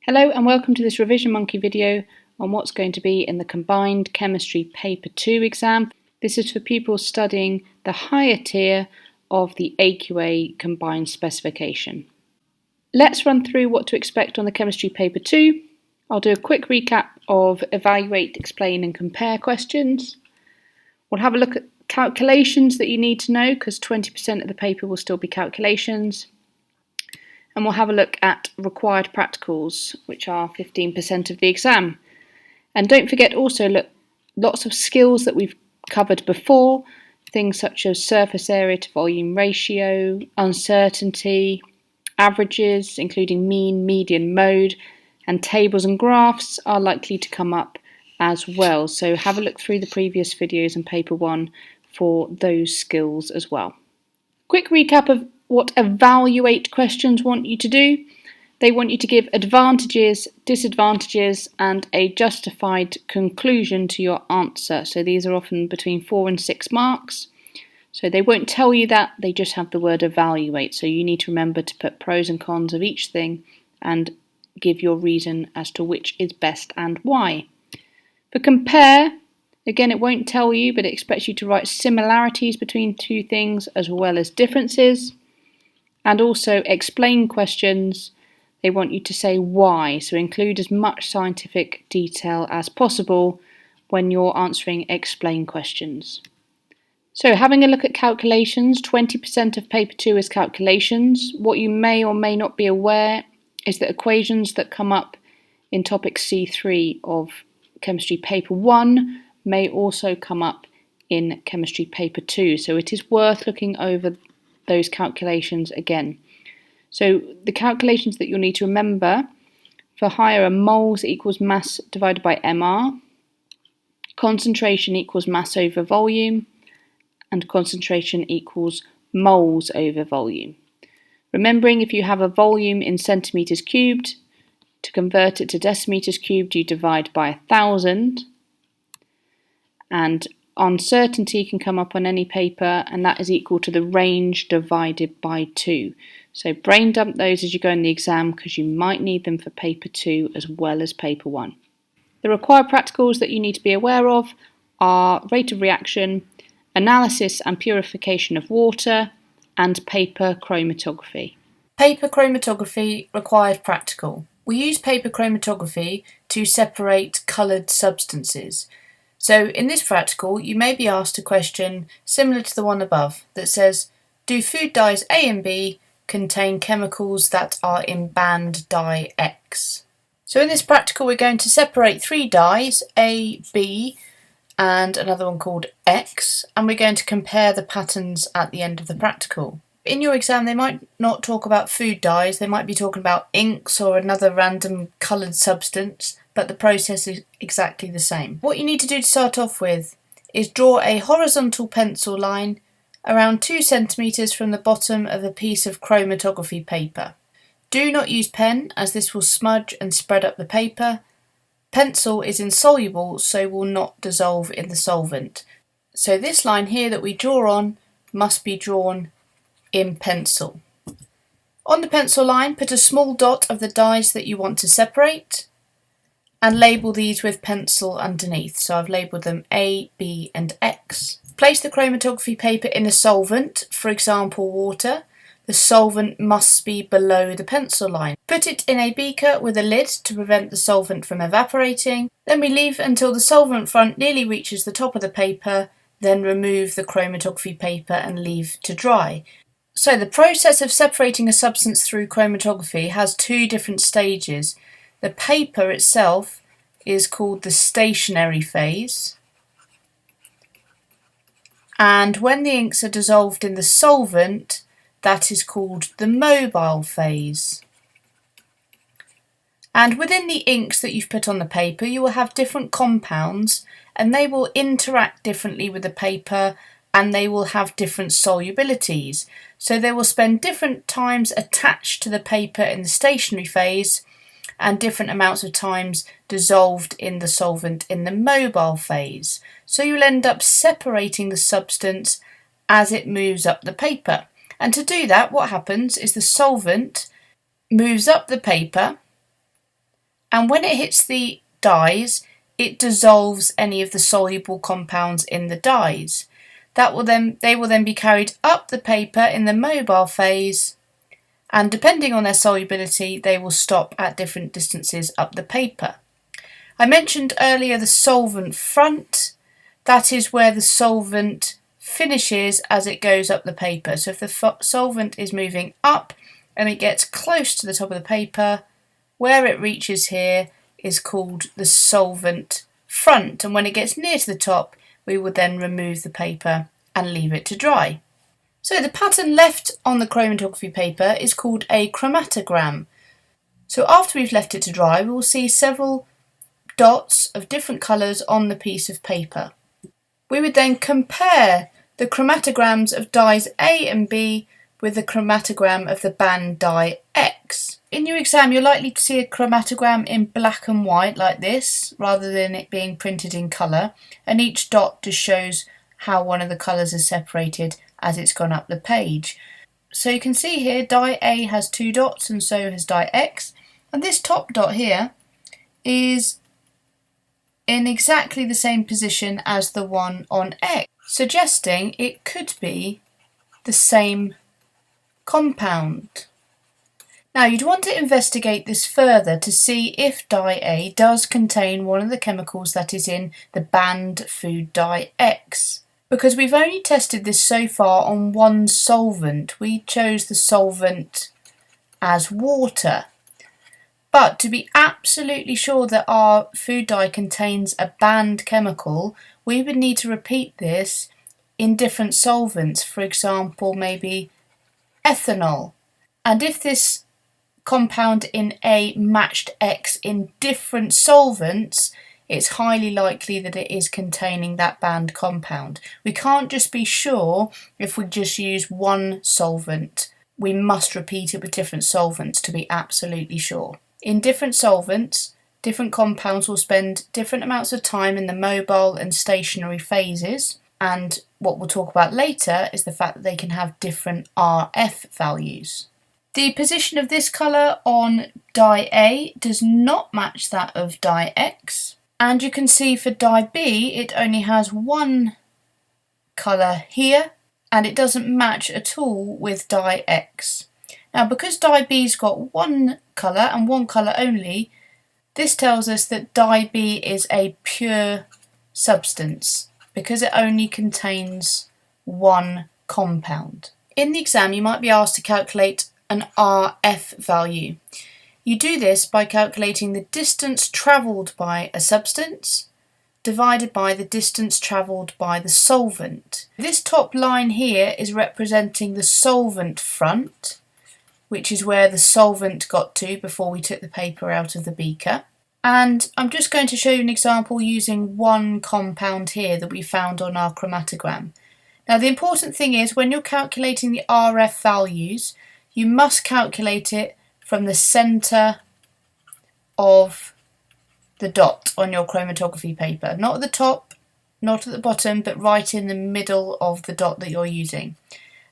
Hello and welcome to this Revision Monkey video on what's going to be in the Combined Chemistry Paper 2 exam. This is for pupils studying the higher tier of the AQA Combined specification. Let's run through what to expect on the Chemistry Paper 2. I'll do a quick recap of evaluate, explain and compare questions. We'll have a look at calculations that you need to know because 20% of the paper will still be calculations. And we'll have a look at required practicals, which are 15% of the exam. And don't forget also lots of skills that we've covered before, things such as surface area to volume ratio, uncertainty, averages, including mean, median, mode, and tables and graphs are likely to come up as well. So have a look through the previous videos in paper 1 for those skills as well. Quick recap of what evaluate questions want you to do. They want you to give advantages, disadvantages and a justified conclusion to your answer. So these are often between 4 and 6 marks. So they won't tell you that, they just have the word evaluate. So you need to remember to put pros and cons of each thing and give your reason as to which is best and why. For compare, again it won't tell you, but it expects you to write similarities between two things as well as differences. And also explain questions, they want you to say why, so include as much scientific detail as possible when you're answering explain questions. So having a look at calculations, 20% of paper 2 is calculations. What you may or may not be aware is that equations that come up in topic C3 of chemistry paper 1 may also come up in chemistry paper 2, so it is worth looking over those calculations again. So the calculations that you'll need to remember for higher are moles equals mass divided by mR, concentration equals mass over volume, and concentration equals moles over volume. Remembering if you have a volume in centimetres cubed, to convert it to decimeters cubed you divide by 1,000, and uncertainty can come up on any paper, and that is equal to the range divided by 2. So brain dump those as you go in the exam because you might need them for paper 2 as well as paper 1. The required practicals that you need to be aware of are rate of reaction, analysis and purification of water, and paper chromatography. Paper chromatography required practical. We use paper chromatography to separate coloured substances. So in this practical, you may be asked a question similar to the one above that says, do food dyes A and B contain chemicals that are in band dye X? So in this practical, we're going to separate 3 dyes, A, B, and another one called X, and we're going to compare the patterns at the end of the practical. In your exam, they might not talk about food dyes, they might be talking about inks or another random coloured substance, but the process is exactly the same. What you need to do to start off with is draw a horizontal pencil line around 2 centimetres from the bottom of a piece of chromatography paper. Do not use pen as this will smudge and spread up the paper. Pencil is insoluble so will not dissolve in the solvent. So this line here that we draw on must be drawn in pencil. On the pencil line, put a small dot of the dyes that you want to separate and label these with pencil underneath. So I've labelled them A, B and X. Place the chromatography paper in a solvent, for example water. The solvent must be below the pencil line. Put it in a beaker with a lid to prevent the solvent from evaporating. Then we leave until the solvent front nearly reaches the top of the paper, then remove the chromatography paper and leave to dry. So the process of separating a substance through chromatography has 2 different stages. The paper itself is called the stationary phase, and when the inks are dissolved in the solvent, that is called the mobile phase. And within the inks that you've put on the paper, you will have different compounds and they will interact differently with the paper and they will have different solubilities. So they will spend different times attached to the paper in the stationary phase and different amounts of times dissolved in the solvent in the mobile phase. So you'll end up separating the substance as it moves up the paper. And to do that, what happens is the solvent moves up the paper and when it hits the dyes, it dissolves any of the soluble compounds in the dyes. They will then be carried up the paper in the mobile phase, and depending on their solubility, they will stop at different distances up the paper. I mentioned earlier the solvent front. That is where the solvent finishes as it goes up the paper. So if the solvent is moving up and it gets close to the top of the paper, where it reaches here is called the solvent front. And when it gets near to the top, we will then remove the paper and leave it to dry. So the pattern left on the chromatography paper is called a chromatogram. So after we've left it to dry, we will see several dots of different colours on the piece of paper. We would then compare the chromatograms of dyes A and B with the chromatogram of the band dye X. In your exam, you're likely to see a chromatogram in black and white like this, rather than it being printed in colour, and each dot just shows how one of the colours is separated as it's gone up the page. So you can see here dye A has 2 dots and so has dye X, and this top dot here is in exactly the same position as the one on X, suggesting it could be the same compound. Now you'd want to investigate this further to see if dye A does contain one of the chemicals that is in the banned food dye X. Because we've only tested this so far on one solvent, we chose the solvent as water. But to be absolutely sure that our food dye contains a banned chemical, we would need to repeat this in different solvents, for example maybe ethanol. And if this compound in A matched X in different solvents, it's highly likely that it is containing that banned compound. We can't just be sure if we just use one solvent. We must repeat it with different solvents to be absolutely sure. In different solvents, different compounds will spend different amounts of time in the mobile and stationary phases, and what we'll talk about later is the fact that they can have different RF values. The position of this colour on dye A does not match that of dye X, and you can see for dye B it only has one colour here and it doesn't match at all with dye X. Now because dye B's got one colour and one colour only, this tells us that dye B is a pure substance because it only contains one compound. In the exam you might be asked to calculate an RF value. You do this by calculating the distance travelled by a substance divided by the distance travelled by the solvent. This top line here is representing the solvent front, which is where the solvent got to before we took the paper out of the beaker. And I'm just going to show you an example using one compound here that we found on our chromatogram. Now the important thing is when you're calculating the RF values, you must calculate it from the centre of the dot on your chromatography paper. Not at the top, not at the bottom, but right in the middle of the dot that you're using.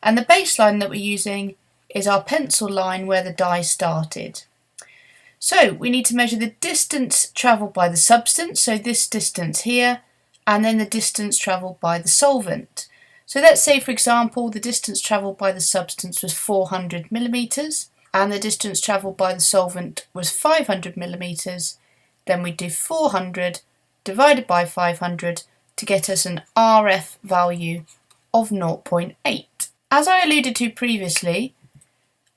And the baseline that we're using is our pencil line where the dye started. So we need to measure the distance travelled by the substance, so this distance here, and then the distance travelled by the solvent. So let's say, for example, the distance travelled by the substance was 400 millimetres and the distance travelled by the solvent was 500 millimetres. Then we do 400 divided by 500 to get us an RF value of 0.8. As I alluded to previously,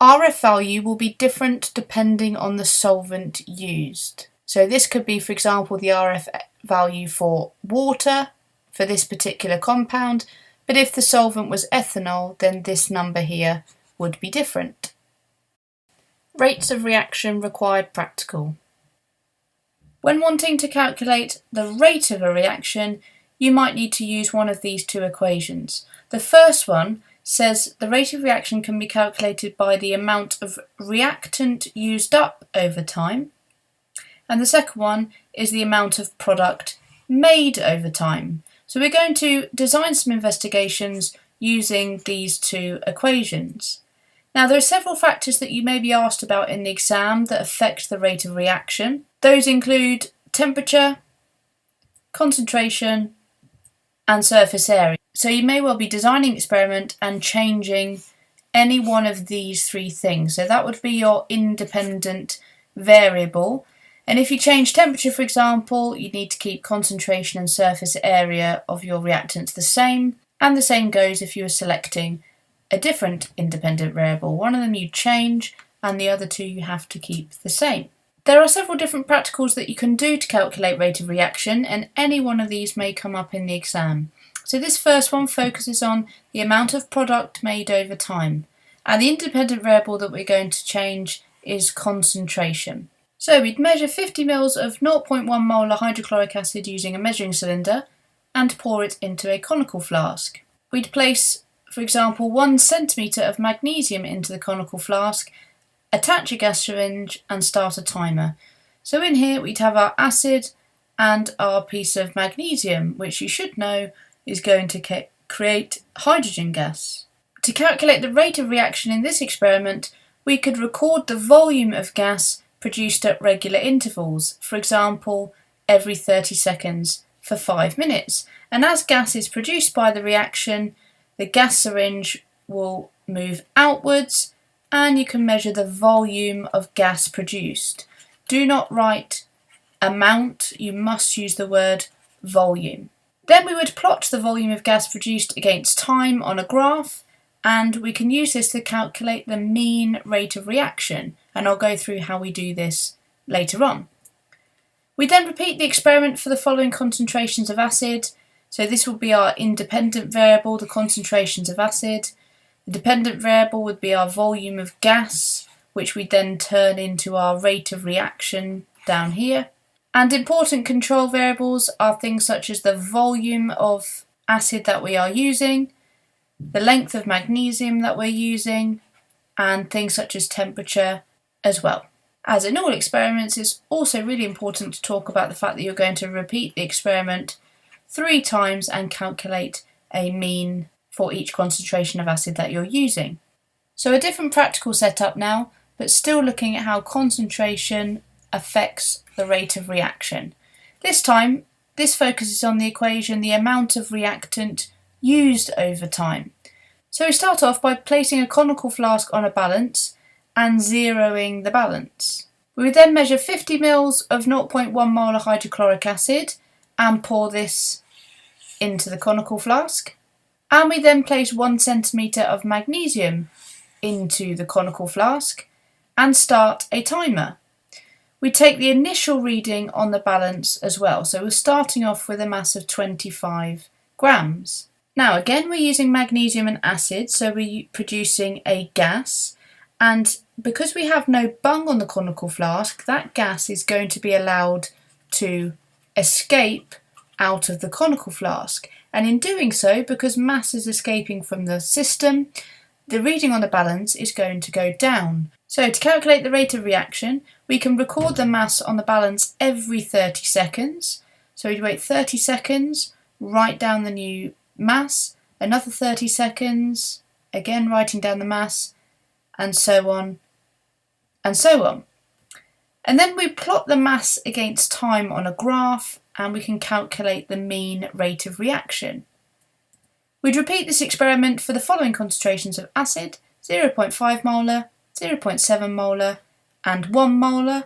RF value will be different depending on the solvent used. So this could be, for example, the RF value for water for this particular compound, but if the solvent was ethanol, then this number here would be different. Rates of reaction required practical. When wanting to calculate the rate of a reaction, you might need to use one of these two equations. The first one says the rate of reaction can be calculated by the amount of reactant used up over time, and the second one is the amount of product made over time. So we're going to design some investigations using these two equations. Now, there are several factors that you may be asked about in the exam that affect the rate of reaction. Those include temperature, concentration, and surface area. So you may well be designing an experiment and changing any one of these three things. So that would be your independent variable. And if you change temperature, for example, you need to keep concentration and surface area of your reactants the same. And the same goes if you are selecting a different independent variable. One of them you change and the other two you have to keep the same. There are several different practicals that you can do to calculate rate of reaction, and any one of these may come up in the exam. So this first one focuses on the amount of product made over time. And the independent variable that we're going to change is concentration. So we'd measure 50 ml of 0.1 molar hydrochloric acid using a measuring cylinder and pour it into a conical flask. We'd place, for example, 1 centimetre of magnesium into the conical flask, attach a gas syringe and start a timer. So in here we'd have our acid and our piece of magnesium, which you should know is going to create hydrogen gas. To calculate the rate of reaction in this experiment, we could record the volume of gas produced at regular intervals, for example, every 30 seconds for 5 minutes. And as gas is produced by the reaction, the gas syringe will move outwards and you can measure the volume of gas produced. Do not write amount, you must use the word volume. Then we would plot the volume of gas produced against time on a graph, and we can use this to calculate the mean rate of reaction, and I'll go through how we do this later on. We then repeat the experiment for the following concentrations of acid. So this will be our independent variable, the concentrations of acid. The dependent variable would be our volume of gas, which we then turn into our rate of reaction down here. And important control variables are things such as the volume of acid that we are using, the length of magnesium that we're using, and things such as temperature as well. As in all experiments, it's also really important to talk about the fact that you're going to repeat the experiment 3 times and calculate a mean for each concentration of acid that you're using. So a different practical setup now, but still looking at how concentration affects the rate of reaction. This time, this focuses on the equation the amount of reactant used over time. So we start off by placing a conical flask on a balance and zeroing the balance. We would then measure 50 ml of 0.1 molar hydrochloric acid and pour this into the conical flask. And we then place 1 centimetre of magnesium into the conical flask and start a timer. We take the initial reading on the balance as well, so we're starting off with a mass of 25 grams. Now again, we're using magnesium and acid, so we're producing a gas, and because we have no bung on the conical flask, that gas is going to be allowed to escape out of the conical flask. And in doing so, because mass is escaping from the system, the reading on the balance is going to go down. So to calculate the rate of reaction, we can record the mass on the balance every 30 seconds. So we'd wait 30 seconds, write down the new mass, another 30 seconds, again writing down the mass, and so on, and so on. And then we plot the mass against time on a graph, and we can calculate the mean rate of reaction. We'd repeat this experiment for the following concentrations of acid: 0.5 molar, 0.7 molar, and 1 molar,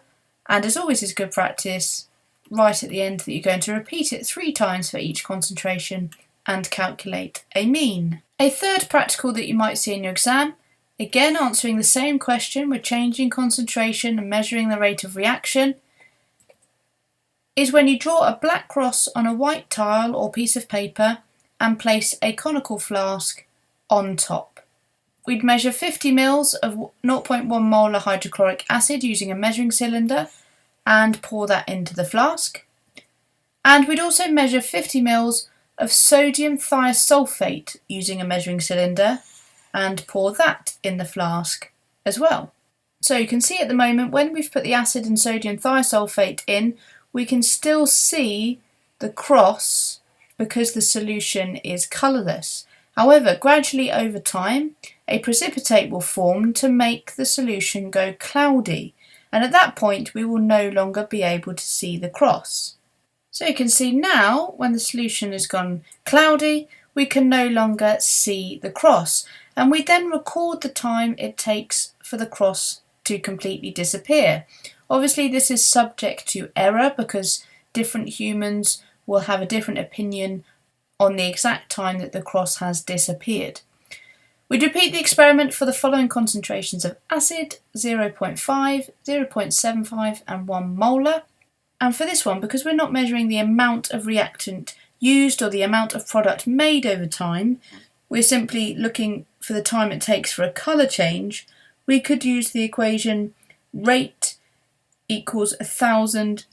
and as always is good practice, right at the end that you're going to repeat it 3 times for each concentration and calculate a mean. A third practical that you might see in your exam, again answering the same question, we're changing concentration and measuring the rate of reaction, is when you draw a black cross on a white tile or piece of paper and place a conical flask on top. We'd measure 50 ml of 0.1 molar hydrochloric acid using a measuring cylinder and pour that into the flask. And we'd also measure 50 ml of sodium thiosulfate using a measuring cylinder and pour that in the flask as well. So you can see at the moment when we've put the acid and sodium thiosulfate in, we can still see the cross because the solution is colourless. However, gradually over time, a precipitate will form to make the solution go cloudy, and at that point we will no longer be able to see the cross. So you can see now when the solution has gone cloudy, we can no longer see the cross, and we then record the time it takes for the cross to completely disappear. Obviously this is subject to error because different humans will have a different opinion on the exact time that the cross has disappeared. We'd repeat the experiment for the following concentrations of acid: 0.5, 0.75 and 1 molar. And for this one, because we're not measuring the amount of reactant used or the amount of product made over time, we're simply looking for the time it takes for a colour change, we could use the equation rate equals 1000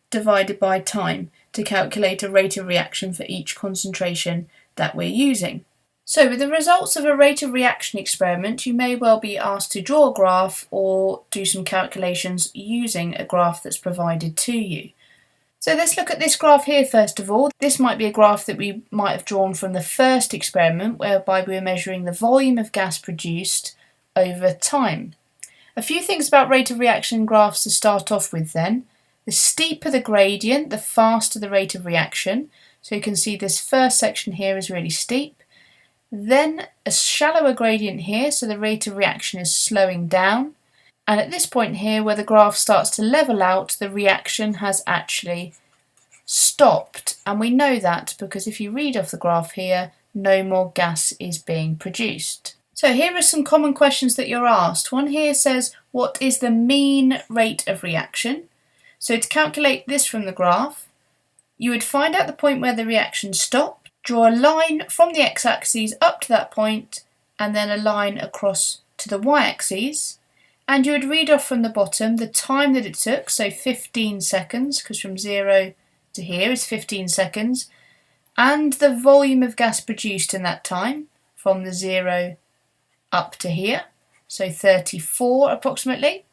divided by time to calculate a rate of reaction for each concentration that we're using. So with the results of a rate of reaction experiment, you may well be asked to draw a graph or do some calculations using a graph that's provided to you. So let's look at this graph here first of all. This might be a graph that we might have drawn from the first experiment, whereby we were measuring the volume of gas produced over time. A few things about rate of reaction graphs to start off with then. The steeper the gradient, the faster the rate of reaction. So you can see this first section here is really steep. Then a shallower gradient here, so the rate of reaction is slowing down. And at this point here, where the graph starts to level out, the reaction has actually stopped. And we know that because if you read off the graph here, no more gas is being produced. So here are some common questions that you're asked. One here says, what is the mean rate of reaction? So to calculate this from the graph, you would find out the point where the reaction stopped, draw a line from the x-axis up to that point, and then a line across to the y-axis. And you would read off from the bottom the time that it took, so 15 seconds, because from 0 to here is 15 seconds, and the volume of gas produced in that time, from the 0 up to here, so 34 approximately.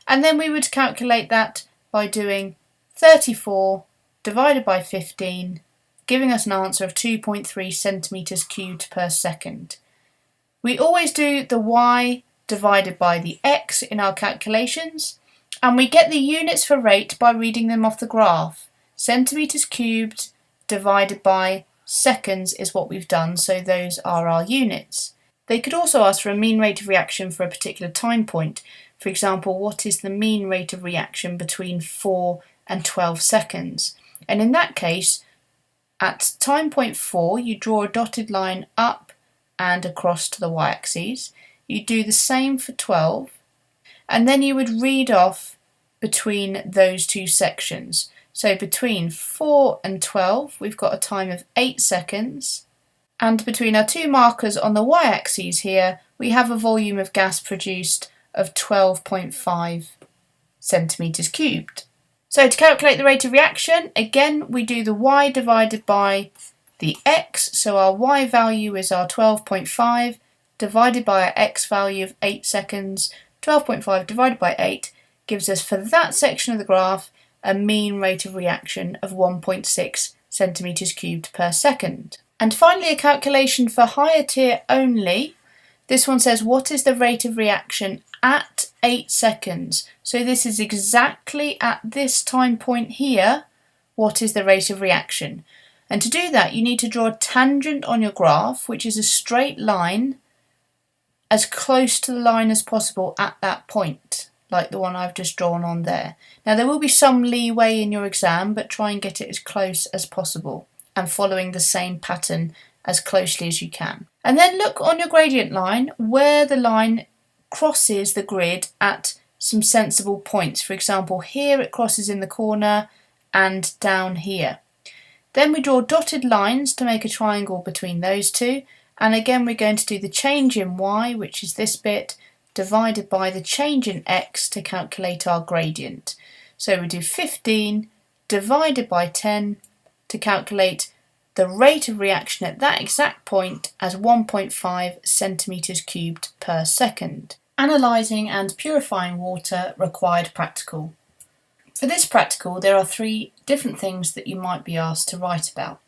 And then we would calculate that by doing 34 divided by 15, giving us an answer of 2.3 centimetres cubed per second. We always do the y divided by the x in our calculations, and we get the units for rate by reading them off the graph. Centimetres cubed divided by seconds is what we've done, so those are our units. They could also ask for a mean rate of reaction for a particular time point. For example, what is the mean rate of reaction between 4 and 12 seconds? And in that case, at time point 4, you draw a dotted line up and across to the y-axis. You do the same for 12, and then you would read off between those two sections. So between 4 and 12, we've got a time of 8 seconds. And between our two markers on the y-axis here, we have a volume of gas produced of 12.5 centimetres cubed. So to calculate the rate of reaction, again, we do the y divided by the x. So our y value is our 12.5 divided by our x value of 8 seconds. 12.5 divided by 8 gives us, for that section of the graph, a mean rate of reaction of 1.6 centimetres cubed per second. And finally, a calculation for higher tier only. This one says, what is the rate of reaction at 8 seconds? So this is exactly at this time point here, what is the rate of reaction? And to do that, you need to draw a tangent on your graph, which is a straight line as close to the line as possible at that point, like the one I've just drawn on there. Now there will be some leeway in your exam, but try and get it as close as possible and following the same pattern as closely as you can. And then look on your gradient line where the line crosses the grid at some sensible points. For example, here it crosses in the corner and down here. Then we draw dotted lines to make a triangle between those two, and again we're going to do the change in y, which is this bit, divided by the change in x to calculate our gradient. So we do 15 divided by 10 to calculate the rate of reaction at that exact point as 1.5 centimetres cubed per second. Analysing and purifying water required practical. For this practical, there are 3 different things that you might be asked to write about.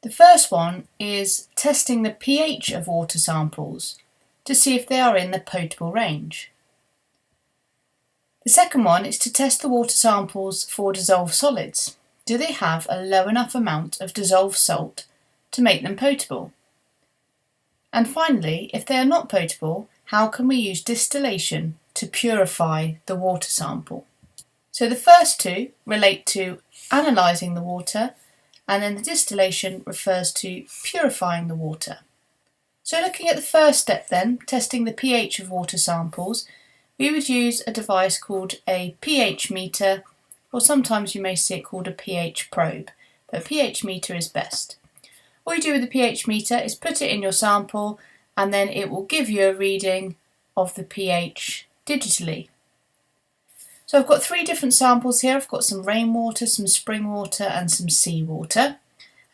The first one is testing the pH of water samples. to see if they are in the potable range. The second one is to test the water samples for dissolved solids. Do they have a low enough amount of dissolved salt to make them potable? And finally, if they are not potable, how can we use distillation to purify the water sample? So the first two relate to analysing the water, and then the distillation refers to purifying the water. So looking at the first step then, testing the pH of water samples, we would use a device called a pH meter, or sometimes you may see it called a pH probe, but a pH meter is best. All you do with the pH meter is put it in your sample, and then it will give you a reading of the pH digitally. So I've got three different samples here. I've got some rainwater, some spring water and some seawater.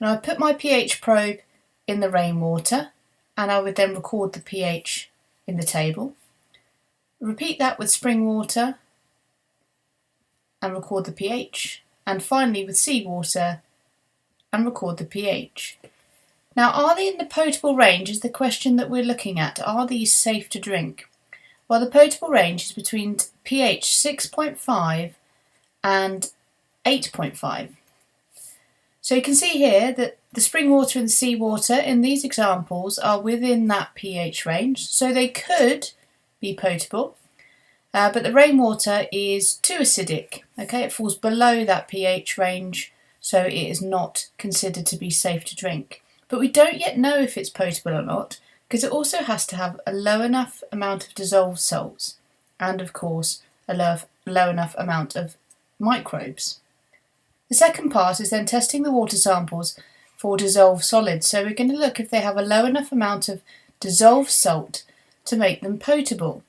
And I put my pH probe in the rainwater, and I would then record the pH in the table. Repeat that with spring water and record the pH, and finally with seawater and record the pH. Now, are they in the potable range is the question that we're looking at. Are these safe to drink? Well, the potable range is between pH 6.5 and 8.5. So you can see here that the spring water and the seawater in these examples are within that pH range, so they could be potable, but the rainwater is too acidic. Okay, it falls below that pH range, so it is not considered to be safe to drink. But we don't yet know if it's potable or not, because it also has to have a low enough amount of dissolved salts and, of course, a low enough amount of microbes. The second part is then testing the water samples for dissolved solids. So we're going to look if they have a low enough amount of dissolved salt to make them potable.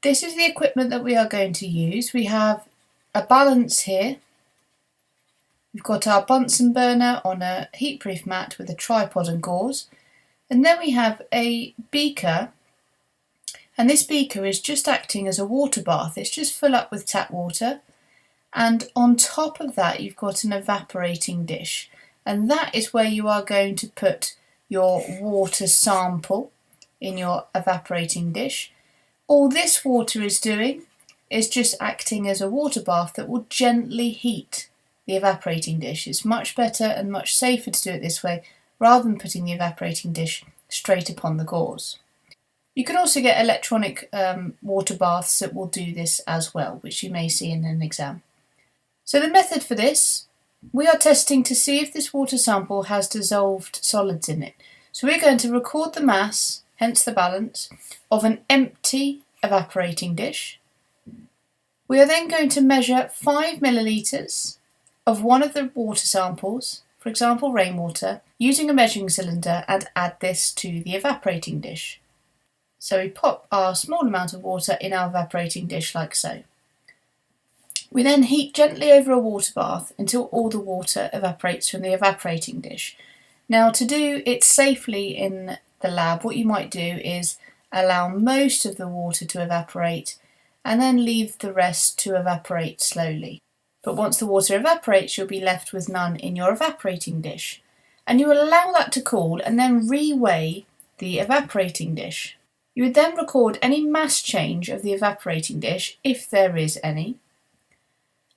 This is the equipment that we are going to use. We have a balance here. We've got our Bunsen burner on a heat-proof mat with a tripod and gauze. And then we have a beaker, and this beaker is just acting as a water bath. It's just full up with tap water, and on top of that you've got an evaporating dish, and that is where you are going to put your water sample in your evaporating dish. All this water is doing is just acting as a water bath that will gently heat the evaporating dish. It's much better and much safer to do it this way rather than putting the evaporating dish straight upon the gauze. You can also get electronic water baths that will do this as well, which you may see in an exam. So the method for this, we are testing to see if this water sample has dissolved solids in it. So we're going to record the mass, hence the balance, of an empty evaporating dish. We are then going to measure 5 millilitres of one of the water samples, for example rainwater, using a measuring cylinder, and add this to the evaporating dish. So we pop our small amount of water in our evaporating dish like so. We then heat gently over a water bath until all the water evaporates from the evaporating dish. Now, to do it safely in the lab, what you might do is allow most of the water to evaporate and then leave the rest to evaporate slowly. But once the water evaporates, you'll be left with none in your evaporating dish. And you will allow that to cool and then reweigh the evaporating dish. You would then record any mass change of the evaporating dish, if there is any,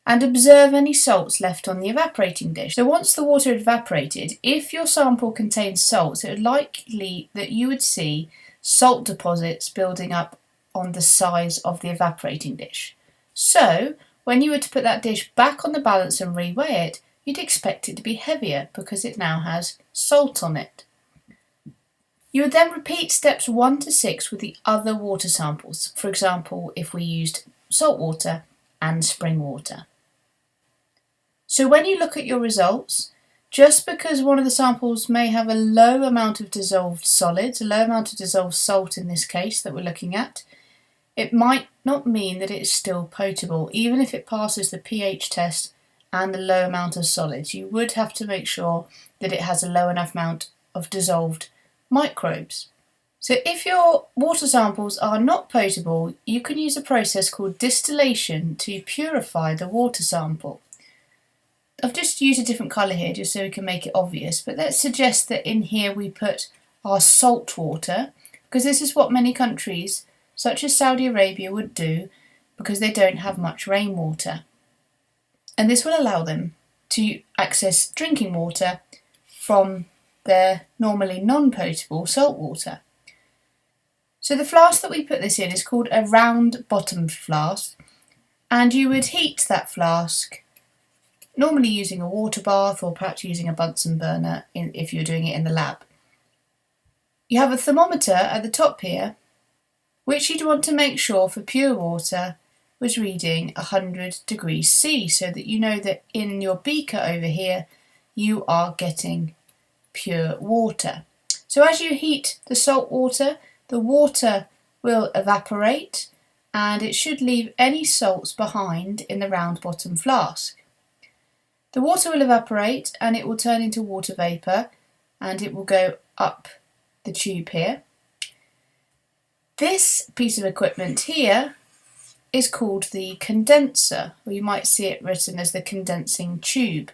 and observe any salts left on the evaporating dish. So once the water had evaporated, if your sample contains salts, it would likely that you would see salt deposits building up on the sides of the evaporating dish. So when you were to put that dish back on the balance and reweigh it, you'd expect it to be heavier because it now has salt on it. You would then repeat steps 1 to 6 with the other water samples, for example if we used salt water and spring water. So when you look at your results, just because one of the samples may have a low amount of dissolved solids, a low amount of dissolved salt in this case that we're looking at, it might not mean that it is still potable, even if it passes the pH test and the low amount of solids. You would have to make sure that it has a low enough amount of dissolved microbes. So if your water samples are not potable, you can use a process called distillation to purify the water sample. I've just used a different colour here just so we can make it obvious, but let's suggest that in here we put our salt water because this is what many countries, such as Saudi Arabia, would do because they don't have much rainwater. And this will allow them to access drinking water from their normally non-potable salt water. So the flask that we put this in is called a round bottom flask, and you would heat that flask normally using a water bath or perhaps using a Bunsen burner if you're doing it in the lab. You have a thermometer at the top here, which you'd want to make sure for pure water was reading 100 degrees C, so that you know that in your beaker over here you are getting pure water. So as you heat the salt water, the water will evaporate and it should leave any salts behind in the round bottom flask. The water will evaporate and it will turn into water vapour and it will go up the tube here. This piece of equipment here is called the condenser, or you might see it written as the condensing tube.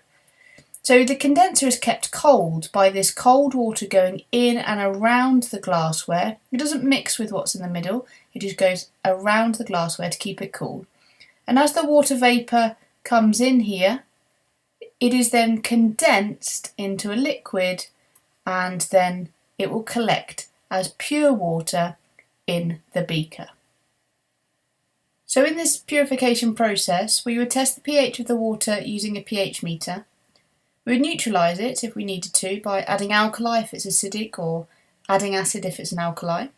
So the condenser is kept cold by this cold water going in and around the glassware. It doesn't mix with what's in the middle, it just goes around the glassware to keep it cool. And as the water vapour comes in here, it is then condensed into a liquid and then it will collect as pure water in the beaker. So in this purification process, we would test the pH of the water using a pH meter. We would neutralise it if we needed to by adding alkali if it's acidic or adding acid if it's an alkali.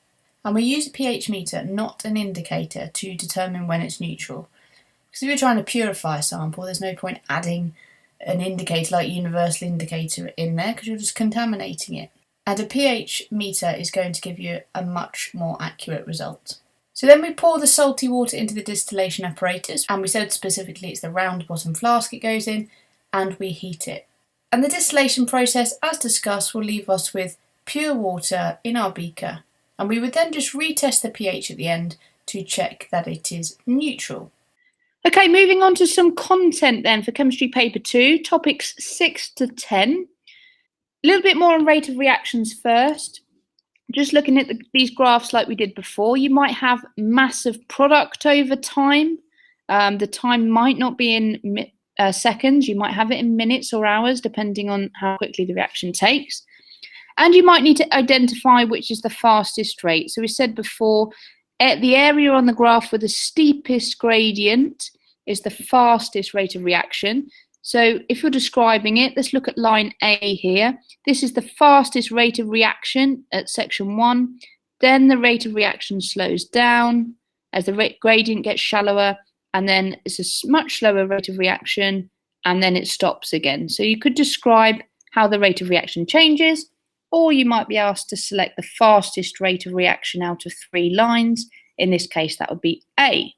And we use a pH meter, not an indicator, to determine when it's neutral. Because if you're trying to purify a sample, there's no point adding an indicator like universal indicator in there because you're just contaminating it. And a pH meter is going to give you a much more accurate result. So then we pour the salty water into the distillation apparatus, and we said specifically it's the round bottom flask it goes in, and we heat it. And the distillation process, as discussed, will leave us with pure water in our beaker, and we would then just retest the pH at the end to check that it is neutral. Okay, moving on to some content then for Chemistry Paper 2, topics 6 to 10. A little bit more on rate of reactions first. Just looking at these graphs like we did before, you might have massive product over time. The time might not be in seconds, you might have it in minutes or hours, depending on how quickly the reaction takes. And you might need to identify which is the fastest rate. So we said before, the area on the graph with the steepest gradient is the fastest rate of reaction. So if you're describing it, let's look at line A here. This is the fastest rate of reaction at section 1. Then the rate of reaction slows down as the gradient gets shallower, and then it's a much slower rate of reaction, and then it stops again. So you could describe how the rate of reaction changes, or you might be asked to select the fastest rate of reaction out of 3 lines. In this case, that would be A.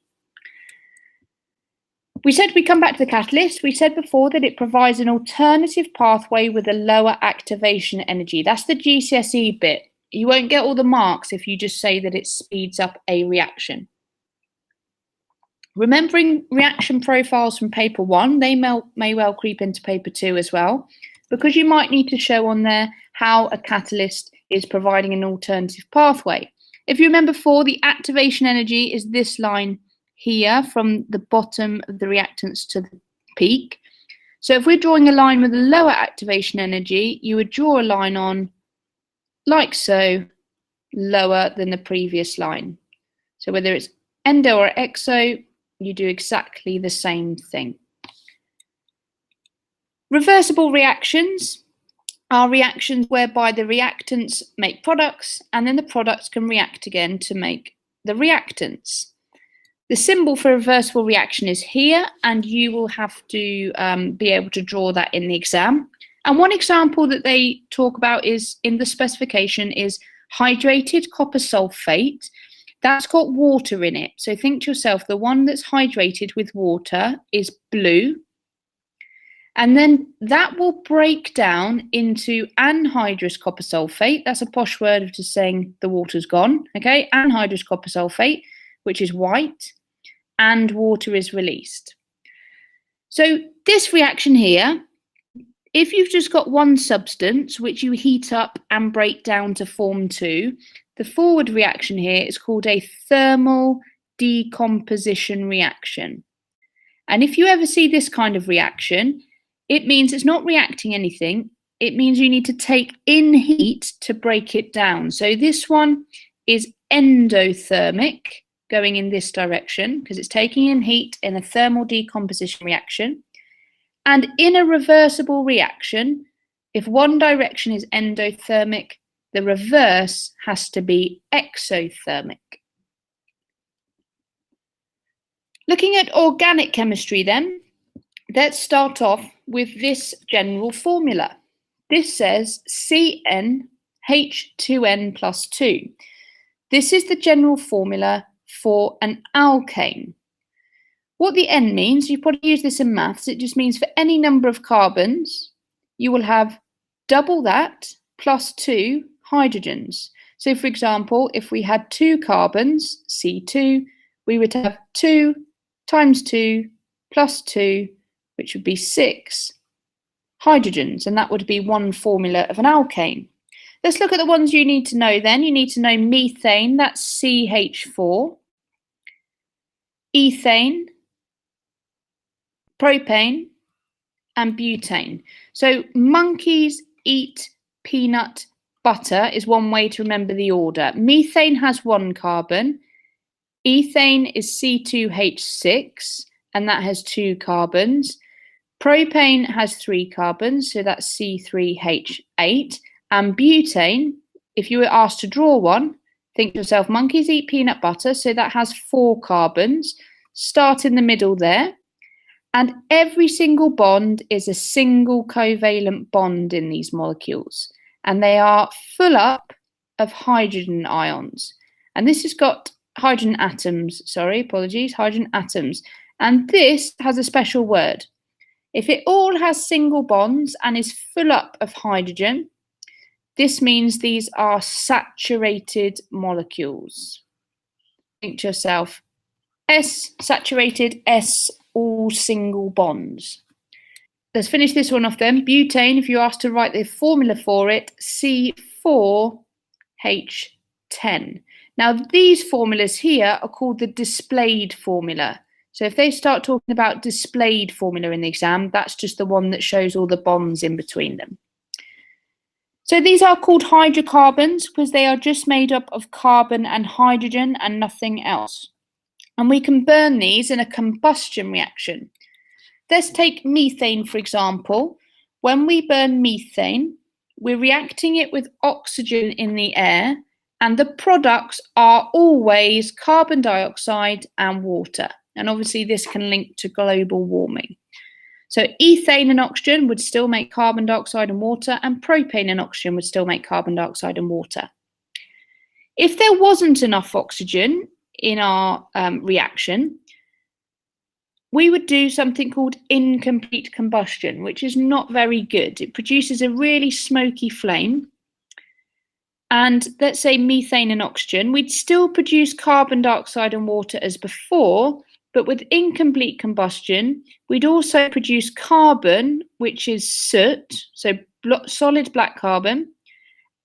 We said we come back to the catalyst. We said before that it provides an alternative pathway with a lower activation energy. That's the GCSE bit. You won't get all the marks if you just say that it speeds up a reaction. Remembering reaction profiles from paper 1, they may well creep into paper 2 as well, because you might need to show on there how a catalyst is providing an alternative pathway. If you remember before, the activation energy is this line here from the bottom of the reactants to the peak. So if we're drawing a line with a lower activation energy, you would draw a line on like so, lower than the previous line. So whether it's endo or exo, you do exactly the same thing. Reversible reactions are reactions whereby the reactants make products and then the products can react again to make the reactants. The symbol for reversible reaction is here, and you will have to be able to draw that in the exam. And one example that they talk about is in the specification is hydrated copper sulfate. That's got water in it. So think to yourself, the one that's hydrated with water is blue. And then that will break down into anhydrous copper sulfate. That's a posh word of just saying the water's gone. Okay, anhydrous copper sulfate, which is white, and water is released. So this reaction here, if you've just got one substance which you heat up and break down to form 2, The forward reaction here is called a thermal decomposition reaction. And if you ever see this kind of reaction, it means it's not reacting anything. It means you need to take in heat to break it down. So this one is endothermic, going in this direction, because it's taking in heat in a thermal decomposition reaction. And in a reversible reaction, if one direction is endothermic, the reverse has to be exothermic. Looking at organic chemistry then, let's start off with this general formula. This says CnH2n plus 2. This is the general formula for an alkane. What the N means, you probably use this in maths, it just means for any number of carbons, you will have double that plus 2 hydrogens. So for example, if we had 2 carbons, C2, we would have 2 times 2 plus 2, which would be 6 hydrogens, and that would be one formula of an alkane. Let's look at the ones you need to know then. You need to know methane, that's CH4, ethane, propane, and butane. So monkeys eat peanut butter is one way to remember the order. Methane has 1 carbon, ethane is C2H6, and that has 2 carbons. Propane has 3 carbons, so that's C3H8. And butane, if you were asked to draw one, think to yourself, monkeys eat peanut butter, so that has 4 carbons. Start in the middle there. And every single bond is a single covalent bond in these molecules. And they are full up of hydrogen ions. And this has got hydrogen atoms, hydrogen atoms. And this has a special word. If it all has single bonds and is full up of hydrogen, this means these are saturated molecules. Think to yourself, S saturated, S all single bonds. Let's finish this one off then. Butane, if you're asked to write the formula for it, C4H10. Now these formulas here are called the displayed formula. So if they start talking about displayed formula in the exam, that's just the one that shows all the bonds in between them. So these are called hydrocarbons because they are just made up of carbon and hydrogen and nothing else. And we can burn these in a combustion reaction. Let's take methane, for example. When we burn methane, we're reacting it with oxygen in the air, and the products are always carbon dioxide and water. And obviously this can link to global warming. So ethane and oxygen would still make carbon dioxide and water, and propane and oxygen would still make carbon dioxide and water. If there wasn't enough oxygen in our reaction, we would do something called incomplete combustion, which is not very good. It produces a really smoky flame. And let's say methane and oxygen, we'd still produce carbon dioxide and water as before, but with incomplete combustion, we'd also produce carbon, which is soot, so solid black carbon,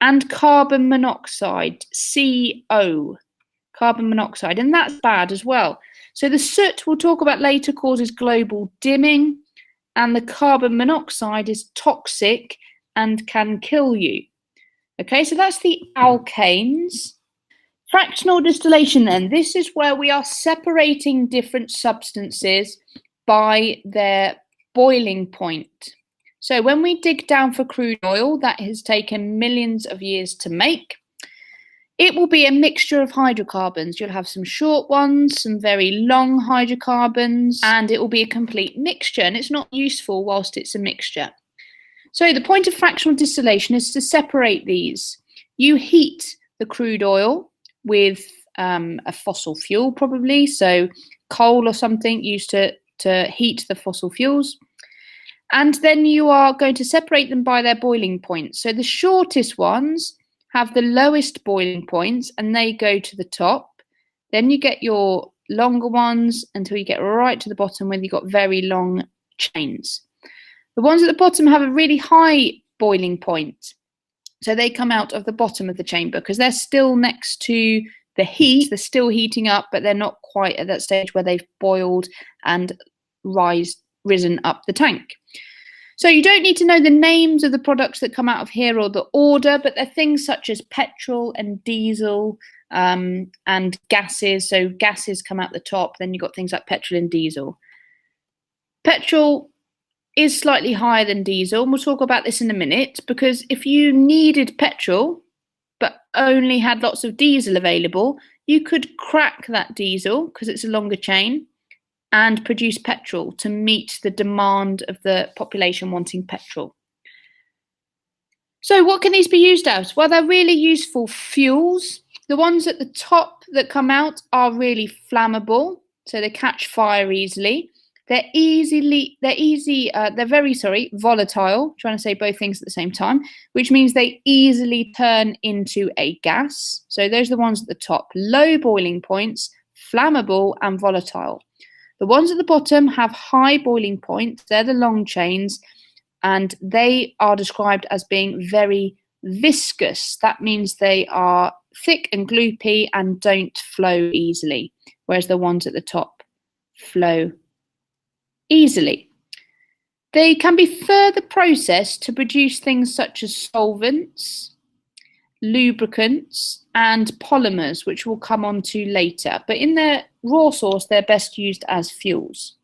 and carbon monoxide, CO, carbon monoxide, and that's bad as well. So the soot we'll talk about later causes global dimming, and the carbon monoxide is toxic and can kill you. Okay, so that's the alkanes. Fractional distillation then, this is where we are separating different substances by their boiling point. So when we dig down for crude oil, that has taken millions of years to make, it will be a mixture of hydrocarbons. You'll have some short ones, some very long hydrocarbons, and it will be a complete mixture, and it's not useful whilst it's a mixture. So the point of fractional distillation is to separate these. You heat the crude oil with a fossil fuel probably, so coal or something used to heat the fossil fuels. And then you are going to separate them by their boiling points. So the shortest ones have the lowest boiling points and they go to the top. Then you get your longer ones until you get right to the bottom where you've got very long chains. The ones at the bottom have a really high boiling point. So they come out of the bottom of the chamber because they're still next to the heat. They're still heating up, but they're not quite at that stage where they've boiled and risen up the tank. So you don't need to know the names of the products that come out of here or the order, but they're things such as petrol and diesel and gases. So gases come out the top, then you've got things like petrol and diesel. Petrol is slightly higher than diesel, and we'll talk about this in a minute, because if you needed petrol but only had lots of diesel available, you could crack that diesel, because it's a longer chain, and produce petrol to meet the demand of the population wanting petrol. So what can these be used as? Well, they're really useful fuels. The ones at the top that come out are really flammable, so they catch fire easily. They're very volatile, trying to say both things at the same time, which means they easily turn into a gas. So those are the ones at the top, low boiling points, flammable and volatile. The ones at the bottom have high boiling points, they're the long chains, and they are described as being very viscous. That means they are thick and gloopy and don't flow easily, whereas the ones at the top flow easily. They can be further processed to produce things such as solvents, lubricants, and polymers, which we'll come on to later. But in their raw source, they're best used as fuels.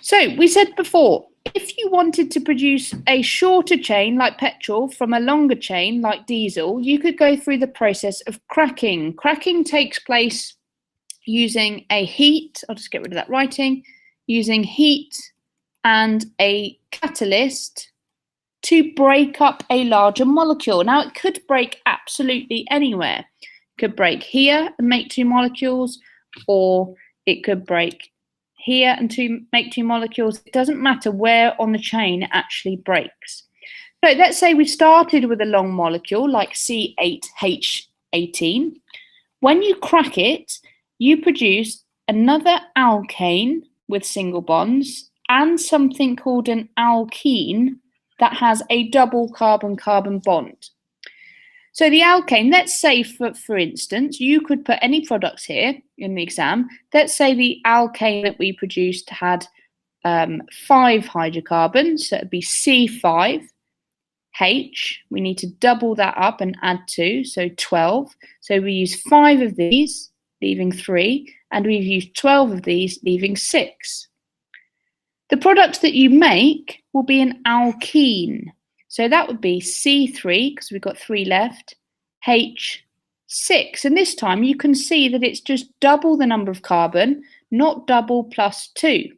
So we said before, if you wanted to produce a shorter chain like petrol from a longer chain like diesel, you could go through the process of cracking. Cracking takes place using a heat, I'll just get rid of that writing, using heat and a catalyst to break up a larger molecule. Now, it could break absolutely anywhere. It could break here and make two molecules, or it could break here and make two molecules. It doesn't matter where on the chain it actually breaks. So let's say we started with a long molecule like C8H18. When you crack it, you produce another alkane with single bonds and something called an alkene that has a double carbon-carbon bond. So the alkane, let's say for instance, you could put any products here in the exam. Let's say the alkane that we produced had 5 hydrocarbons, so it would be C5H. We need to double that up and add 2, so 12. So we use 5 of these, leaving 3, and we've used 12 of these, leaving 6. The product that you make will be an alkene. So that would be C3, because we've got 3 left, H6. And this time you can see that it's just double the number of carbon, not double plus 2.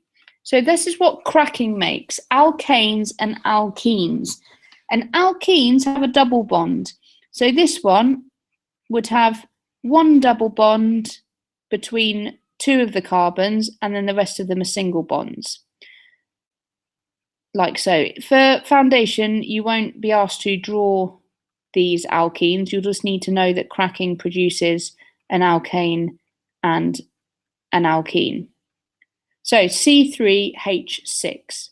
So this is what cracking makes, alkanes and alkenes. And alkenes have a double bond. So this one would have 1 double bond between 2 of the carbons, and then the rest of them are single bonds. Like so. For foundation, you won't be asked to draw these alkenes. You'll just need to know that cracking produces an alkane and an alkene. So C3H6.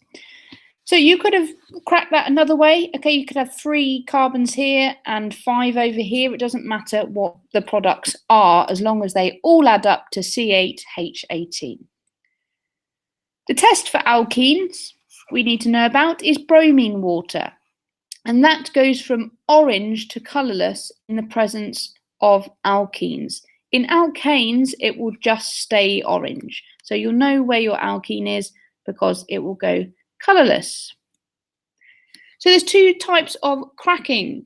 So you could have cracked that another way. Okay, you could have 3 carbons here and 5 over here. It doesn't matter what the products are, as long as they all add up to C8H18. The test for alkenes we need to know about is bromine water, and that goes from orange to colourless in the presence of alkenes. In alkanes, it will just stay orange, so you'll know where your alkene is because it will go colourless. So there's 2 types of cracking.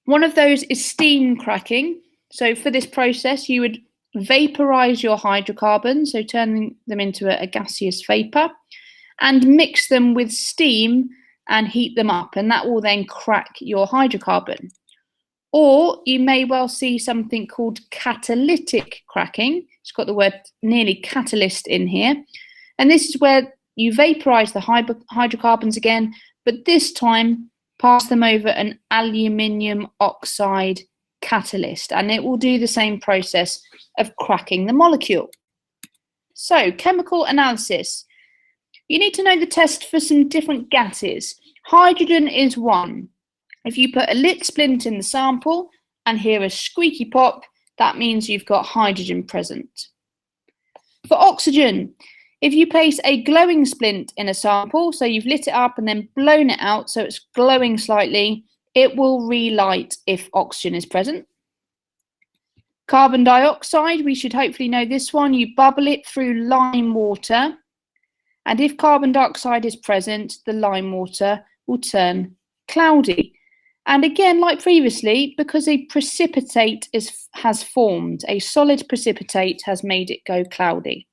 One of those is steam cracking. So for this process, you would vaporize your hydrocarbons, so turning them into a gaseous vapor, and mix them with steam and heat them up, and that will then crack your hydrocarbon. Or you may well see something called catalytic cracking. It's got the word nearly catalyst in here, and this is where you vaporize the hydrocarbons again, but this time pass them over an aluminium oxide catalyst, and it will do the same process of cracking the molecule. So, chemical analysis. You need to know the test for some different gases. Hydrogen is 1. If you put a lit splint in the sample and hear a squeaky pop, that means you've got hydrogen present. For oxygen, if you place a glowing splint in a sample, so you've lit it up and then blown it out so it's glowing slightly, it will relight if oxygen is present. Carbon dioxide, we should hopefully know this one. You bubble it through lime water, and if carbon dioxide is present, the lime water will turn cloudy. And again, like previously, because a precipitate has formed, a solid precipitate has made it go cloudy.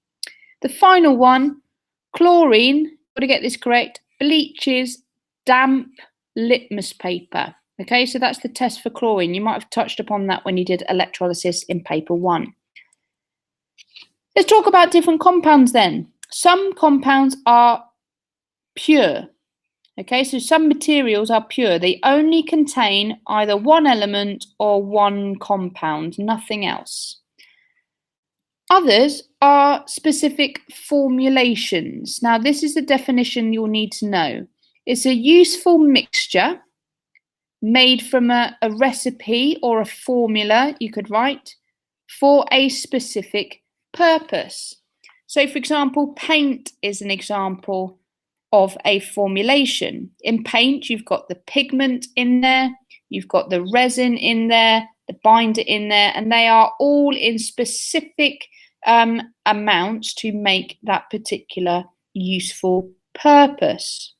The final one, chlorine, got to get this correct, bleaches damp litmus paper. Okay, so that's the test for chlorine. You might have touched upon that when you did electrolysis in paper 1. Let's talk about different compounds then. Some compounds are pure. Okay, so some materials are pure. They only contain either one element or one compound, nothing else. Others are specific formulations. Now, this is the definition you'll need to know. It's a useful mixture made from a recipe or a formula, you could write, for a specific purpose. So, for example, paint is an example of a formulation. In paint, you've got the pigment in there, you've got the resin in there, the binder in there, and they are all in specific amounts to make that particular useful purpose.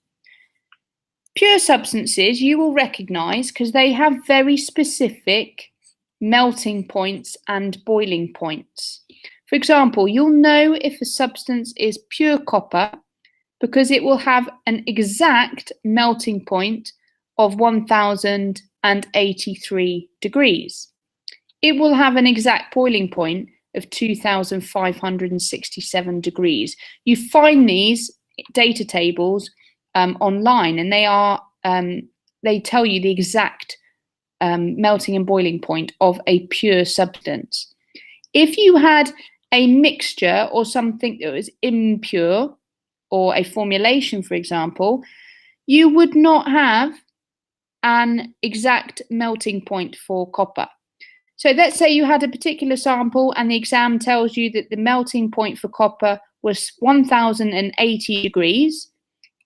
Pure substances you will recognise because they have very specific melting points and boiling points. For example, you'll know if a substance is pure copper because it will have an exact melting point of 1083 degrees. It will have an exact boiling point of 2567 degrees. You find these data tables online, and they tell you the exact melting and boiling point of a pure substance. If you had a mixture or something that was impure, or a formulation, for example, you would not have an exact melting point for copper. So let's say you had a particular sample and the exam tells you that the melting point for copper was 1080 degrees.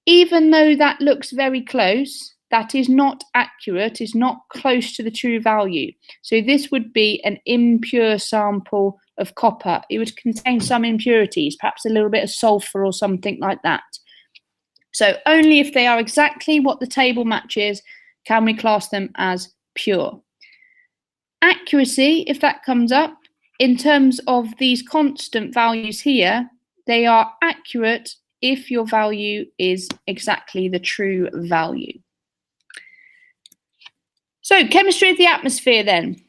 Even though that looks very close, that is not accurate, is not close to the true value. So this would be an impure sample of copper. It would contain some impurities, perhaps a little bit of sulfur or something like that. So only if they are exactly what the table matches can we class them as pure. Accuracy, if that comes up, in terms of these constant values here, they are accurate if your value is exactly the true value. So, chemistry of the atmosphere then.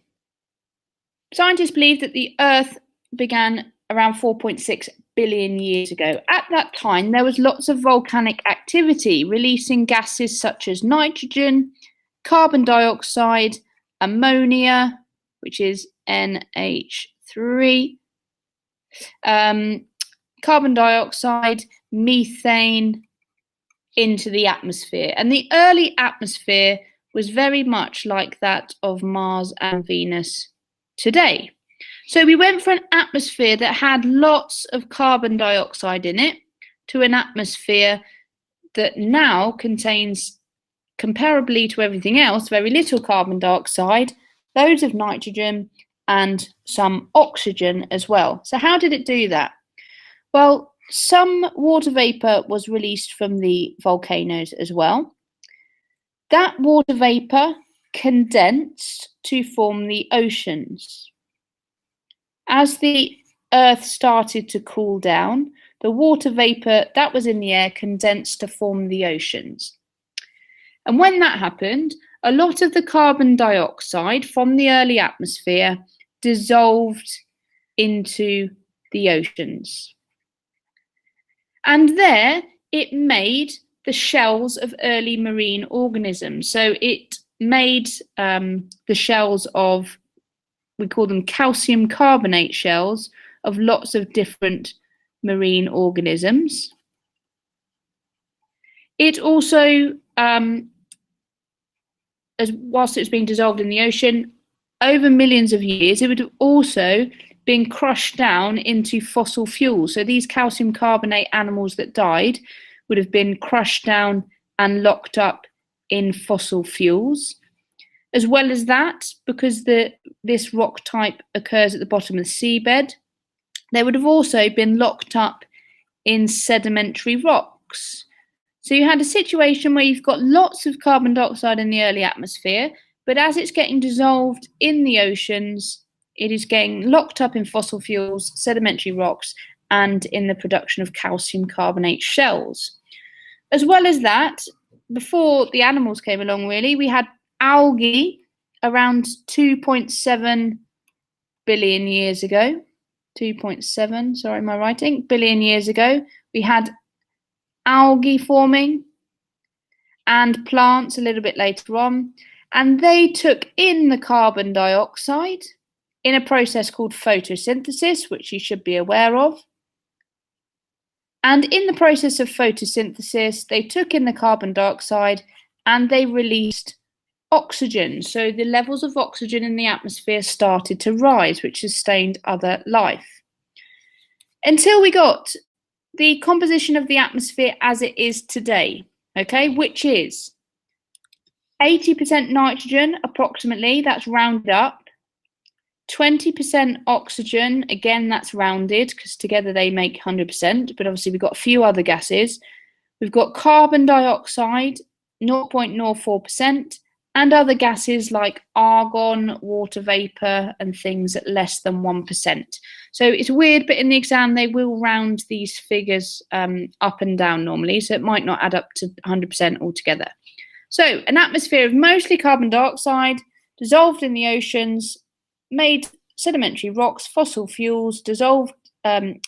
Scientists believe that the Earth began around 4.6 billion years ago. At that time, there was lots of volcanic activity, releasing gases such as nitrogen, carbon dioxide, ammonia, which is NH3, carbon dioxide, methane into the atmosphere. And the early atmosphere was very much like that of Mars and Venus today. So we went from an atmosphere that had lots of carbon dioxide in it to an atmosphere that now contains, comparably to everything else, very little carbon dioxide, loads of nitrogen and some oxygen as well. So how did it do that? Well, some water vapor was released from the volcanoes as well. That water vapor condensed to form the oceans. As the Earth started to cool down, the water vapor that was in the air condensed to form the oceans. And when that happened, a lot of the carbon dioxide from the early atmosphere dissolved into the oceans. And there it made the shells of early marine organisms. So it made the shells of, we call them calcium carbonate shells, of lots of different marine organisms. It also whilst it was being dissolved in the ocean, over millions of years, it would have also been crushed down into fossil fuels. So these calcium carbonate animals that died would have been crushed down and locked up in fossil fuels. As well as that, because this rock type occurs at the bottom of the seabed, they would have also been locked up in sedimentary rocks. So you had a situation where you've got lots of carbon dioxide in the early atmosphere, but as it's getting dissolved in the oceans, it is getting locked up in fossil fuels, sedimentary rocks, and in the production of calcium carbonate shells. As well as that, before the animals came along, really, we had algae around 2.7 billion years ago. 2.7, sorry, my writing, billion years ago. We had algae forming and plants a little bit later on, and they took in the carbon dioxide in a process called photosynthesis, which you should be aware of. And in the process of photosynthesis, they took in the carbon dioxide and they released oxygen. So the levels of oxygen in the atmosphere started to rise, which sustained other life. Until we got the composition of the atmosphere as it is today, okay, which is 80% nitrogen, approximately, that's rounded up, 20% oxygen, again, that's rounded, because together they make 100%, but obviously we've got a few other gases. We've got carbon dioxide, 0.04%, and other gases like argon, water vapour, and things at less than 1%. So it's weird, but in the exam they will round these figures up and down normally, so it might not add up to 100% altogether. So an atmosphere of mostly carbon dioxide, dissolved in the oceans, made sedimentary rocks, fossil fuels, dissolved,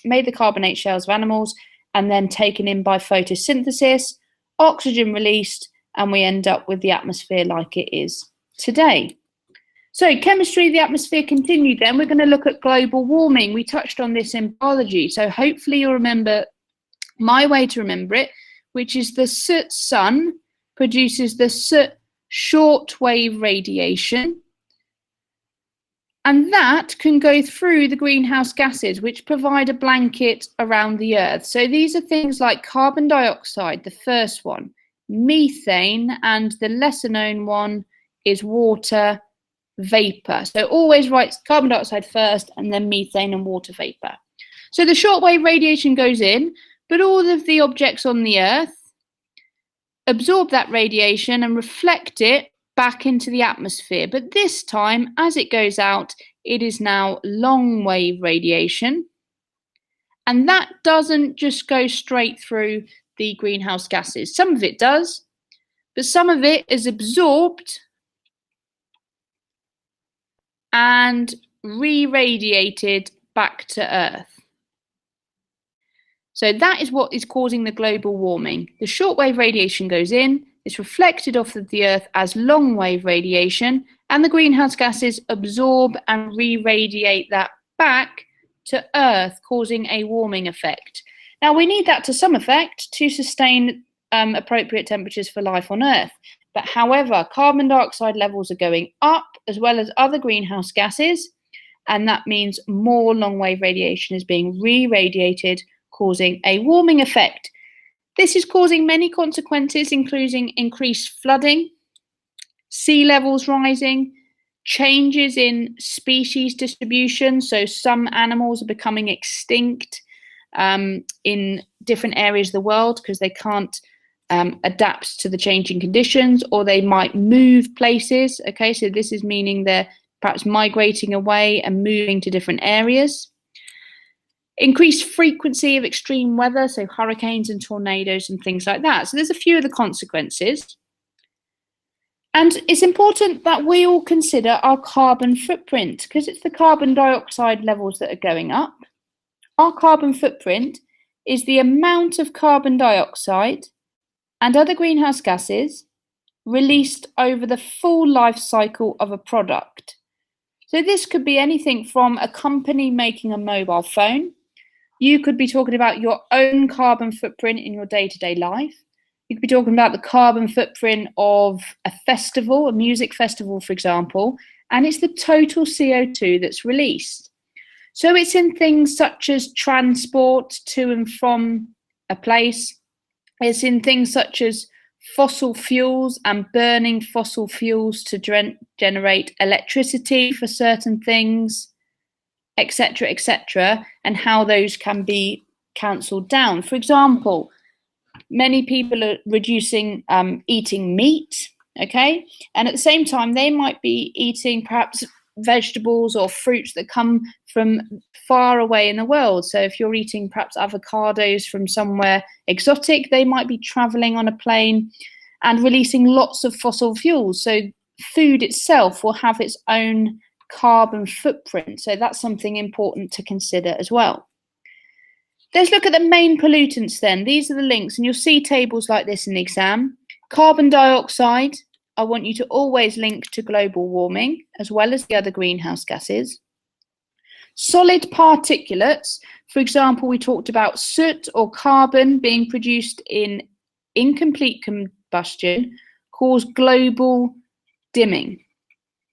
made the carbonate shells of animals, and then taken in by photosynthesis, oxygen released, and we end up with the atmosphere like it is today. So chemistry of the atmosphere continued then. We're going to look at global warming. We touched on this in biology, so hopefully you'll remember my way to remember it, which is the soot sun produces the soot shortwave radiation, and that can go through the greenhouse gases, which provide a blanket around the Earth. So these are things like carbon dioxide, the first one, methane, and the lesser known one is water vapor. So always write carbon dioxide first and then methane and water vapor. So the shortwave radiation goes in, but all of the objects on the Earth absorb that radiation and reflect it back into the atmosphere. But this time, as it goes out, it is now long wave radiation. And that doesn't just go straight through the greenhouse gases. Some of it does, but some of it is absorbed and re-radiated back to Earth. So that is what is causing the global warming. The shortwave radiation goes in, it's reflected off of the Earth as long wave radiation, and the greenhouse gases absorb and re-radiate that back to Earth, causing a warming effect. Now, we need that to some effect to sustain appropriate temperatures for life on Earth. But however, carbon dioxide levels are going up as well as other greenhouse gases, and that means more long-wave radiation is being re-radiated, causing a warming effect. This is causing many consequences, including increased flooding, sea levels rising, changes in species distribution. So some animals are becoming extinct in different areas of the world because they can't adapt to the changing conditions, or they might move places. Okay, so this is meaning they're perhaps migrating away and moving to different areas. Increased frequency of extreme weather, so hurricanes and tornadoes and things like that. So there's a few of the consequences. And it's important that we all consider our carbon footprint, because it's the carbon dioxide levels that are going up. Our carbon footprint is the amount of carbon dioxide and other greenhouse gases released over the full life cycle of a product. So this could be anything from a company making a mobile phone. You could be talking about your own carbon footprint in your day-to-day life. You could be talking about the carbon footprint of a festival, a music festival, for example, and it's the total CO2 that's released. So it's in things such as transport to and from a place. It's in things such as fossil fuels and burning fossil fuels to generate electricity for certain things, etc., and how those can be cancelled down. For example, many people are reducing eating meat, okay? And at the same time, they might be eating perhaps vegetables or fruits that come from far away in the world. So if you're eating perhaps avocados from somewhere exotic, they might be traveling on a plane and releasing lots of fossil fuels. So food itself will have its own carbon footprint. So that's something important to consider as well. Let's look at the main pollutants then. These are the links, and you'll see tables like this in the exam. Carbon dioxide, I want you to always link to global warming, as well as the other greenhouse gases. Solid particulates, for example, we talked about soot or carbon being produced in incomplete combustion, cause global dimming.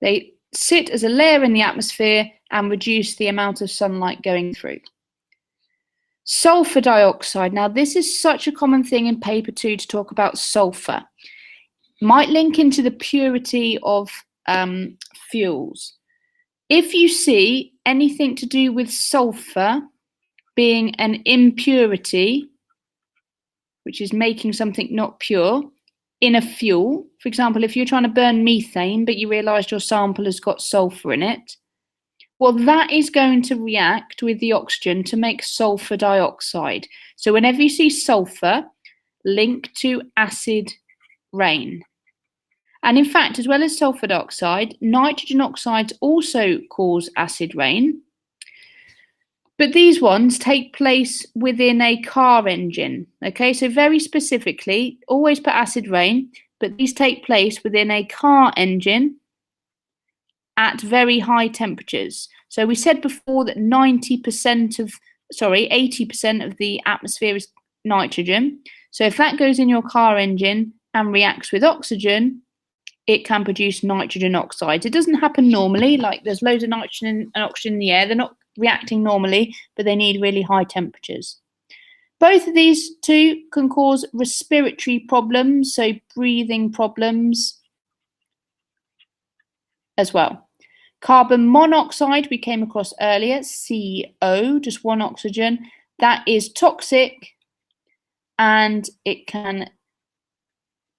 They sit as a layer in the atmosphere and reduce the amount of sunlight going through. Sulfur dioxide. Now, this is such a common thing in paper 2 to talk about sulfur. Might link into the purity of fuels. If you see anything to do with sulfur being an impurity, which is making something not pure, in a fuel, for example, if you're trying to burn methane, but you realise your sample has got sulfur in it, well, that is going to react with the oxygen to make sulfur dioxide. So whenever you see sulfur, link to acid rain. And in fact, as well as sulfur dioxide, nitrogen oxides also cause acid rain. But these ones take place within a car engine. Okay, so very specifically, always put acid rain, but these take place within a car engine at very high temperatures. So we said before that 80% of the atmosphere is nitrogen. So if that goes in your car engine and reacts with oxygen, it can produce nitrogen oxides. It doesn't happen normally, like there's loads of nitrogen and oxygen in the air. They're not reacting normally, but they need really high temperatures. Both of these two can cause respiratory problems, so breathing problems as well. Carbon monoxide we came across earlier, CO, just one oxygen. That is toxic and it can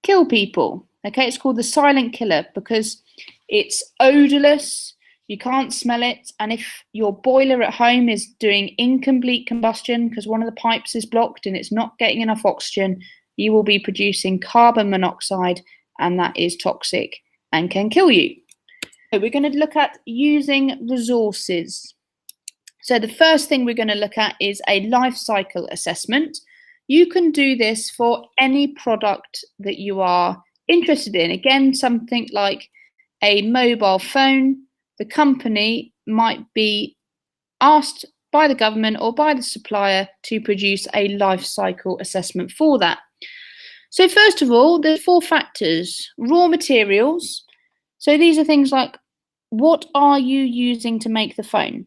kill people. Okay, it's called the silent killer because it's odorless, you can't smell it, and if your boiler at home is doing incomplete combustion because one of the pipes is blocked and it's not getting enough oxygen, you will be producing carbon monoxide, and that is toxic and can kill you. So we're going to look at using resources. So the first thing we're going to look at is a life cycle assessment. You can do this for any product that you are interested in. Again, something like a mobile phone. The company might be asked by the government or by the supplier to produce a life cycle assessment for that. So first of all, there's 4 factors. Raw materials. So these are things like, what are you using to make the phone?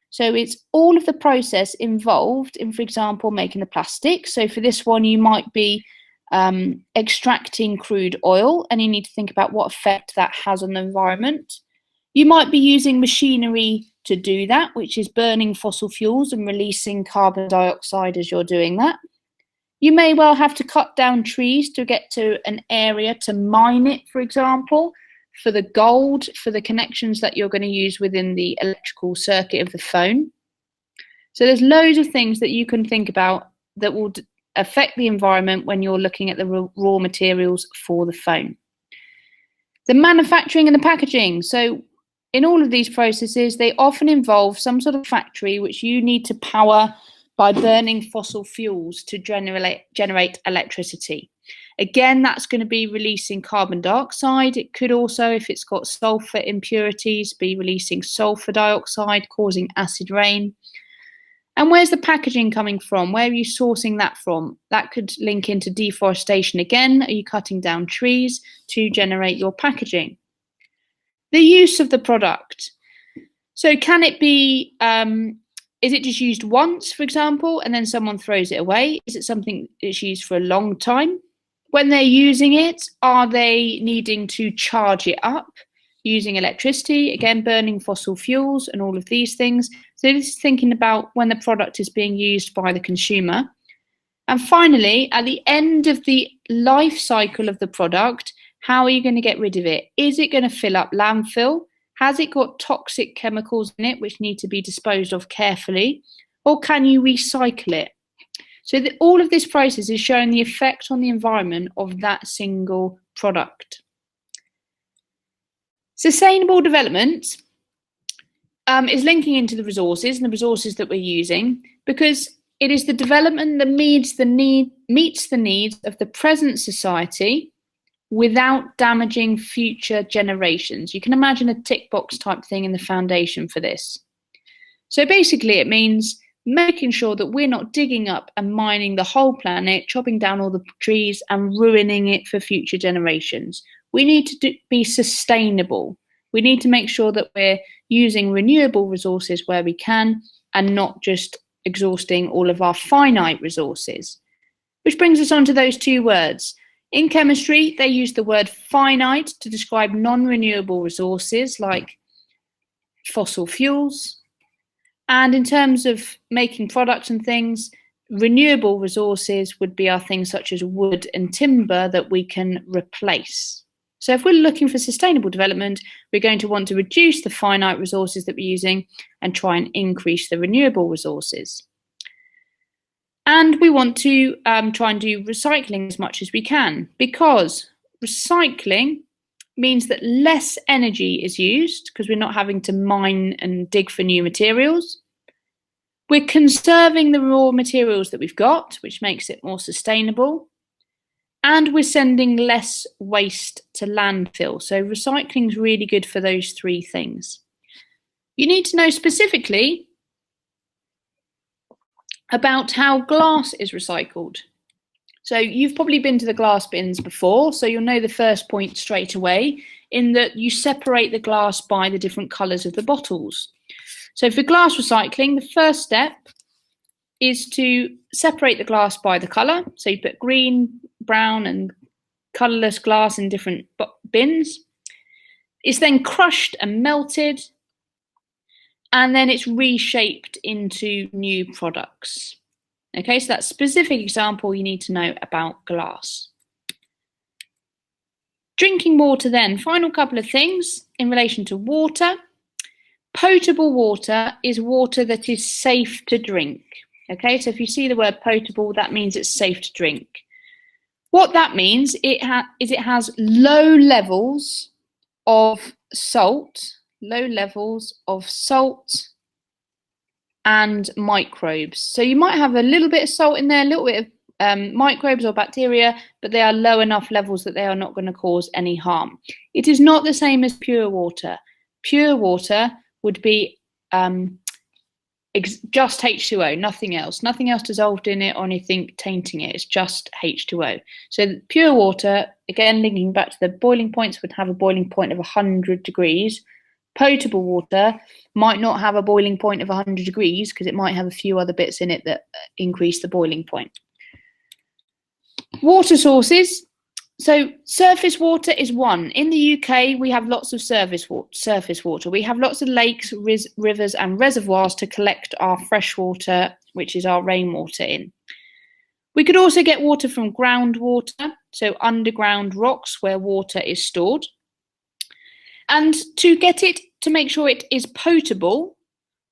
So it's all of the process involved in, for example, making the plastic. So for this one, you might be extracting crude oil, and you need to think about what effect that has on the environment. You might be using machinery to do that, which is burning fossil fuels and releasing carbon dioxide as you're doing that. You may well have to cut down trees to get to an area to mine it, for example, for the gold, for the connections that you're going to use within the electrical circuit of the phone. So there's loads of things that you can think about that will affect the environment when you're looking at the raw materials for the phone. The manufacturing and the packaging. So in all of these processes, they often involve some sort of factory which you need to power by burning fossil fuels to generate electricity. Again, that's going to be releasing carbon dioxide. It could also, if it's got sulfur impurities, be releasing sulfur dioxide, causing acid rain. And where's the packaging coming from? Where are you sourcing that from? That could link into deforestation again. Are you cutting down trees to generate your packaging? The use of the product. So can it be, is it just used once, for example, and then someone throws it away? Is it something that's used for a long time? When they're using it, are they needing to charge it up using electricity, again, burning fossil fuels and all of these things? So this is thinking about when the product is being used by the consumer. And finally, at the end of the life cycle of the product, how are you going to get rid of it? Is it going to fill up landfill? Has it got toxic chemicals in it which need to be disposed of carefully? Or can you recycle it? So all of this process is showing the effect on the environment of that single product. Sustainable development is linking into the resources and the resources that we're using, because it is the development that meets the needs of the present society without damaging future generations. You can imagine a tick box type thing in the foundation for this. So basically it means making sure that we're not digging up and mining the whole planet, chopping down all the trees and ruining it for future generations. We need to be sustainable. We need to make sure that we're using renewable resources where we can and not just exhausting all of our finite resources. Which brings us on to those two words. In chemistry, they use the word finite to describe non-renewable resources like fossil fuels. And in terms of making products and things, renewable resources would be our things such as wood and timber that we can replace. So if we're looking for sustainable development, we're going to want to reduce the finite resources that we're using and try and increase the renewable resources. And we want to try and do recycling as much as we can, because recycling means that less energy is used because we're not having to mine and dig for new materials. We're conserving the raw materials that we've got, which makes it more sustainable. And we're sending less waste to landfill. So recycling is really good for those three things. You need to know specifically about how glass is recycled. So you've probably been to the glass bins before, so you'll know the first point straight away, in that you separate the glass by the different colours of the bottles. So for glass recycling, the first step is to separate the glass by the colour. So you put green, brown and colourless glass in different bins. It's then crushed and melted, and then it's reshaped into new products. Okay, so that's a specific example you need to know about glass. Drinking water then, final couple of things in relation to water. Potable water is water that is safe to drink. Okay, so if you see the word potable, that means it's safe to drink. What that means is it has low levels of salt, and microbes. So you might have a little bit of salt in there, a little bit of microbes or bacteria, but they are low enough levels that they are not going to cause any harm. It is not the same as pure water. Pure water would be just H2O, nothing else dissolved in it or anything tainting it. It's just H2O. So pure water, again linking back to the boiling points, would have a boiling point of 100 degrees. Potable water might not have a boiling point of 100 degrees because it might have a few other bits in it that increase the boiling point. Water sources. So surface water is one. In the UK, we have lots of surface water. We have lots of lakes, rivers and reservoirs to collect our fresh water, which is our rainwater in. We could also get water from groundwater, so underground rocks where water is stored. And to get it, to make sure it is potable,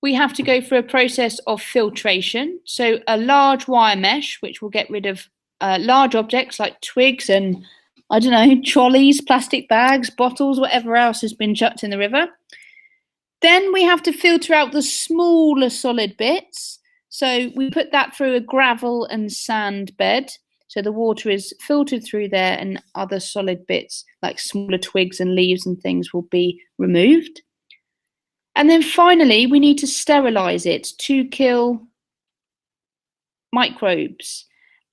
we have to go through a process of filtration. So a large wire mesh, which will get rid of large objects like twigs and, I don't know, trolleys, plastic bags, bottles, whatever else has been chucked in the river. Then we have to filter out the smaller solid bits. So we put that through a gravel and sand bed. So the water is filtered through there and other solid bits like smaller twigs and leaves and things will be removed. And then finally, we need to sterilise it to kill microbes.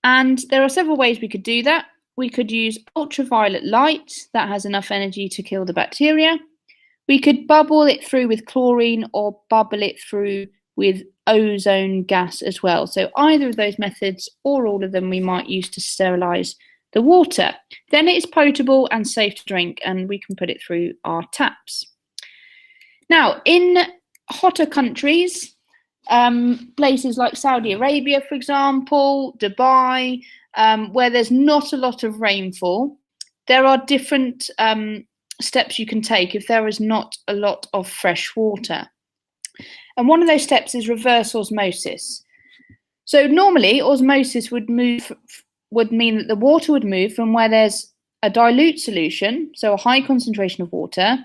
And there are several ways we could do that. We could use ultraviolet light that has enough energy to kill the bacteria. We could bubble it through with chlorine or bubble it through with ozone gas as well. So either of those methods or all of them we might use to sterilise the water. Then it's potable and safe to drink, and we can put it through our taps. Now, in hotter countries, places like Saudi Arabia, for example, Dubai, where there's not a lot of rainfall, there are different steps you can take if there is not a lot of fresh water. And one of those steps is reverse osmosis. So normally osmosis would mean that the water would move from where there's a dilute solution, so a high concentration of water,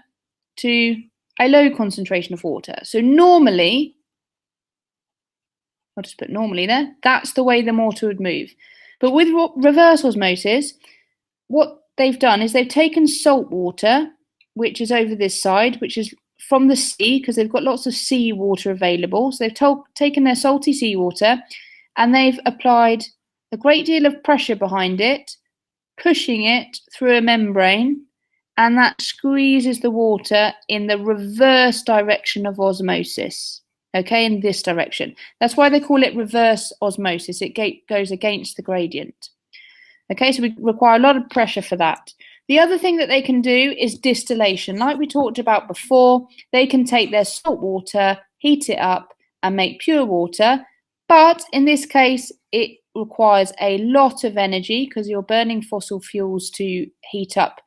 to a low concentration of water. So normally, I'll just put normally there, that's the way the water would move. But with reverse osmosis, what they've done is they've taken salt water, which is over this side, which is from the sea, because they've got lots of sea water available. So they've taken their salty seawater and they've applied a great deal of pressure behind it, pushing it through a membrane, and that squeezes the water in the reverse direction of osmosis. Okay, in this direction. That's why they call it reverse osmosis. It goes against the gradient. Okay, so we require a lot of pressure for that. The other thing that they can do is distillation. Like we talked about before, they can take their salt water, heat it up, and make pure water. But in this case, it requires a lot of energy because you're burning fossil fuels to heat up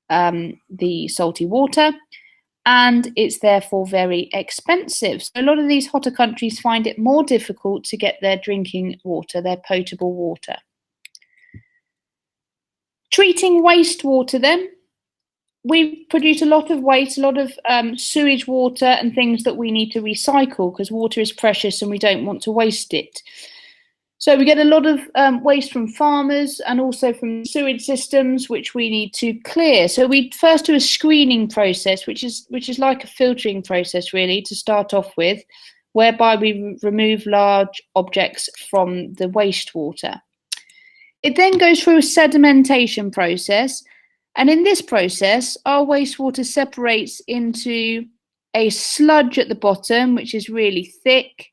the salty water, and it's therefore very expensive. So a lot of these hotter countries find it more difficult to get their drinking water, their potable water. Treating wastewater then. We produce a lot of waste, a lot of sewage water and things that we need to recycle because water is precious and we don't want to waste it. So we get a lot of waste from farmers and also from sewage systems, which we need to clear. So we first do a screening process, which is like a filtering process really to start off with, whereby we remove large objects from the wastewater. It then goes through a sedimentation process, and in this process, our wastewater separates into a sludge at the bottom, which is really thick.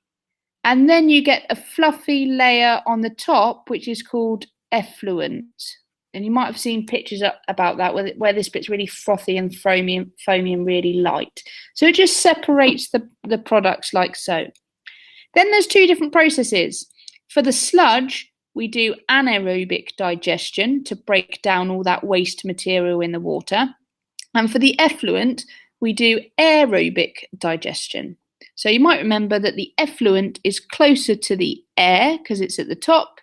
And then you get a fluffy layer on the top, which is called effluent. And you might have seen pictures about that, where this bit's really frothy and foamy and really light. So it just separates the products like so. Then there's two different processes. For the sludge, we do anaerobic digestion to break down all that waste material in the water. And for the effluent, we do aerobic digestion. So you might remember that the effluent is closer to the air because it's at the top.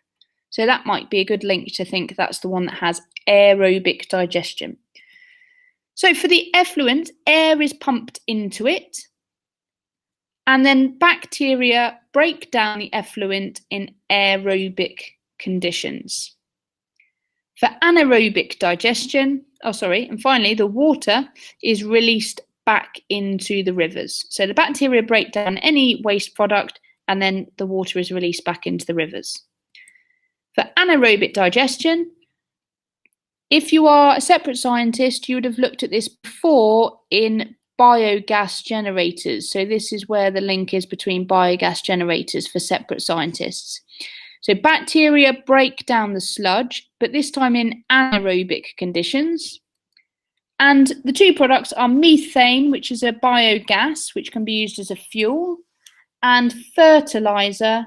So that might be a good link to think that's the one that has aerobic digestion. So for the effluent, air is pumped into it, and then bacteria break down the effluent in aerobic conditions. For anaerobic digestion, and finally the water is released back into the rivers. So the bacteria break down any waste product and then the water is released back into the rivers. For anaerobic digestion, if you are a separate scientist, you would have looked at this before in biogas generators. So this is where the link is between biogas generators for separate scientists. So bacteria break down the sludge, but this time in anaerobic conditions. And the two products are methane, which is a biogas, which can be used as a fuel, and fertilizer,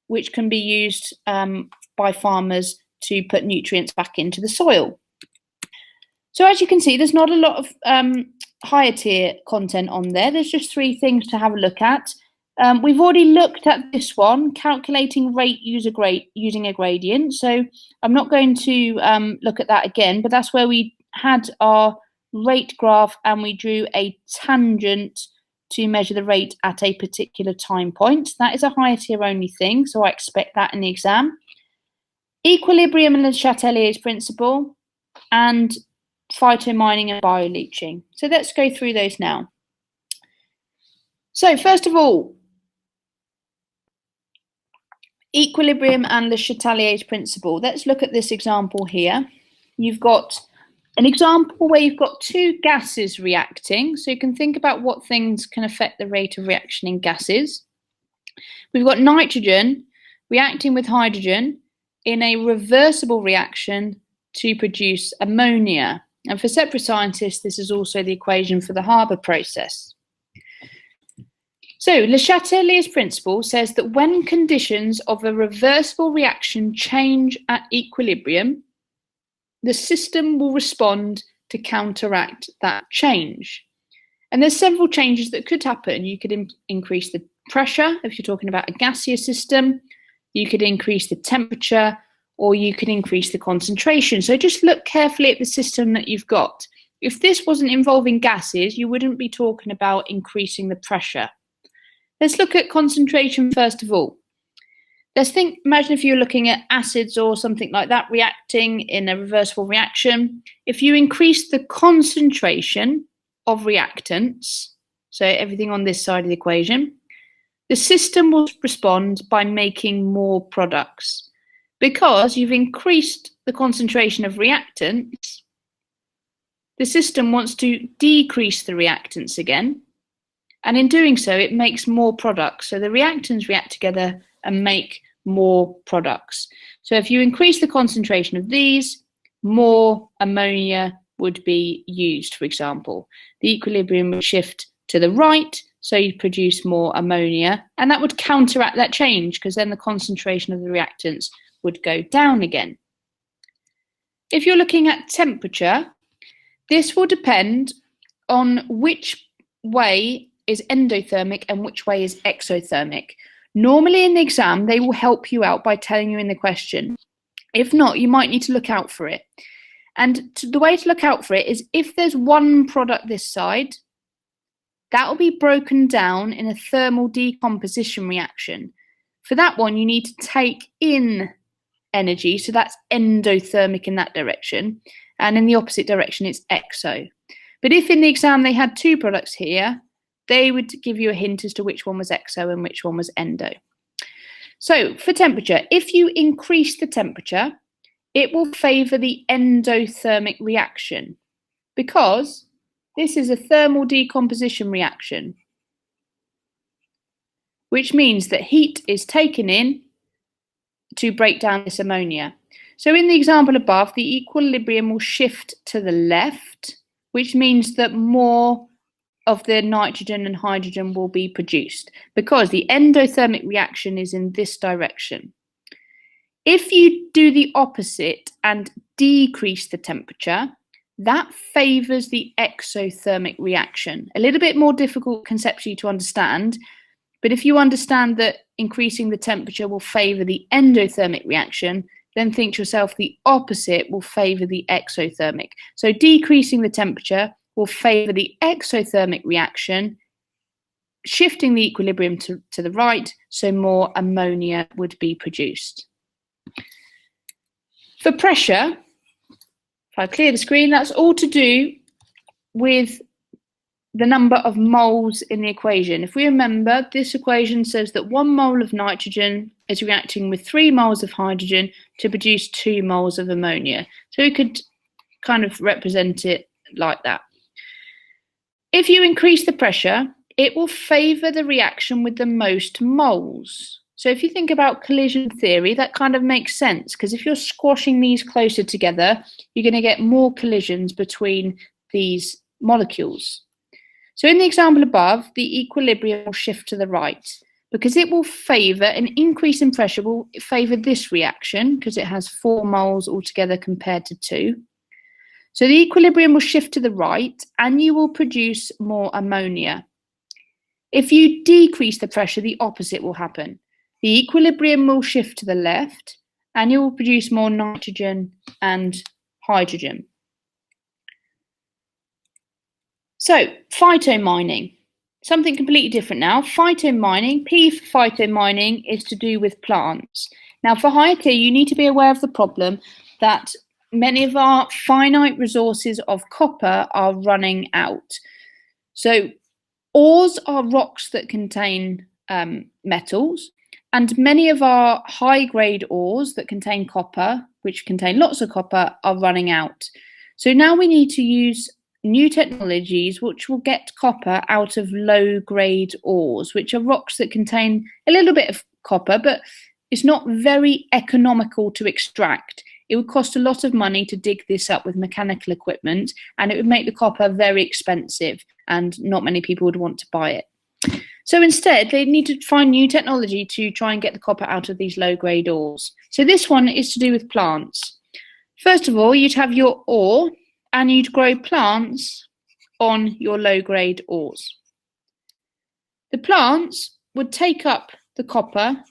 which can be used by farmers to put nutrients back into the soil. So as you can see, there's not a lot of higher tier content on there. There's just three things to have a look at. We've already looked at this one, calculating rate using a gradient. So I'm not going to look at that again, but that's where we had our rate graph and we drew a tangent to measure the rate at a particular time point. That is a higher tier only thing, so I expect that in the exam. Equilibrium and the Chatelier's principle, and phytomining and bioleaching. So let's go through those now. So first of all, Equilibrium and the Chatelier's principle. Let's look at this example here. You've got an example where you've got two gases reacting. So you can think about what things can affect the rate of reaction in gases. We've got nitrogen reacting with hydrogen in a reversible reaction to produce ammonia. And for separate scientists, this is also the equation for the Haber process. So Le Chatelier's principle says that when conditions of a reversible reaction change at equilibrium, the system will respond to counteract that change. And there's several changes that could happen. You could increase the pressure if you're talking about a gaseous system, you could increase the temperature, or you could increase the concentration. So just look carefully at the system that you've got. If this wasn't involving gases, you wouldn't be talking about increasing the pressure. Let's look at concentration first of all. Imagine if you're looking at acids or something like that reacting in a reversible reaction. If you increase the concentration of reactants, so everything on this side of the equation, the system will respond by making more products. Because you've increased the concentration of reactants, the system wants to decrease the reactants again. And in doing so, it makes more products. So the reactants react together and make more products. So if you increase the concentration of these, more ammonia would be used, for example. The equilibrium would shift to the right, so you produce more ammonia, and that would counteract that change because then the concentration of the reactants would go down again. If you're looking at temperature, this will depend on which way is endothermic and which way is exothermic. Normally in the exam, they will help you out by telling you in the question. If not, you might need to look out for it. And the way to look out for it is if there's one product this side, that will be broken down in a thermal decomposition reaction. For that one, you need to take in energy, so that's endothermic in that direction, and in the opposite direction, it's exo. But if in the exam they had two products here, they would give you a hint as to which one was exo and which one was endo. So for temperature, if you increase the temperature, it will favour the endothermic reaction because this is a thermal decomposition reaction, which means that heat is taken in to break down this ammonia. So in the example above, the equilibrium will shift to the left, which means that more of the nitrogen and hydrogen will be produced because the endothermic reaction is in this direction. If you do the opposite and decrease the temperature, that favours the exothermic reaction. A little bit more difficult conceptually to understand, but if you understand that increasing the temperature will favour the endothermic reaction, then think to yourself the opposite will favour the exothermic. So decreasing the temperature will favour the exothermic reaction, shifting the equilibrium to the right, so more ammonia would be produced. For pressure, if I clear the screen, that's all to do with the number of moles in the equation. If we remember, this equation says that 1 mole of nitrogen is reacting with 3 moles of hydrogen to produce 2 moles of ammonia. So we could kind of represent it like that. If you increase the pressure, it will favour the reaction with the most moles. So if you think about collision theory, that kind of makes sense, because if you're squashing these closer together, you're going to get more collisions between these molecules. So in the example above, the equilibrium will shift to the right, because it will favour, an increase in pressure will favour this reaction, because it has 4 moles altogether compared to 2. So the equilibrium will shift to the right, and you will produce more ammonia. If you decrease the pressure, the opposite will happen. The equilibrium will shift to the left, and you will produce more nitrogen and hydrogen. So, phytomining, something completely different now. Phytomining, P for phytomining, is to do with plants. Now, for higher tier, you need to be aware of the problem that many of our finite resources of copper are running out. So, ores are rocks that contain metals, And many of our high-grade ores that contain copper, which contain lots of copper, are running out. So now we need to use new technologies which will get copper out of low-grade ores, which are rocks that contain a little bit of copper, but it's not very economical to extract. It would cost a lot of money to dig this up with mechanical equipment, and it would make the copper very expensive, and not many people would want to buy it. So instead, they need to find new technology to try and get the copper out of these low-grade ores. So this one is to do with plants. First of all, you'd have your ore, and you'd grow plants on your low-grade ores. The plants would take up the copper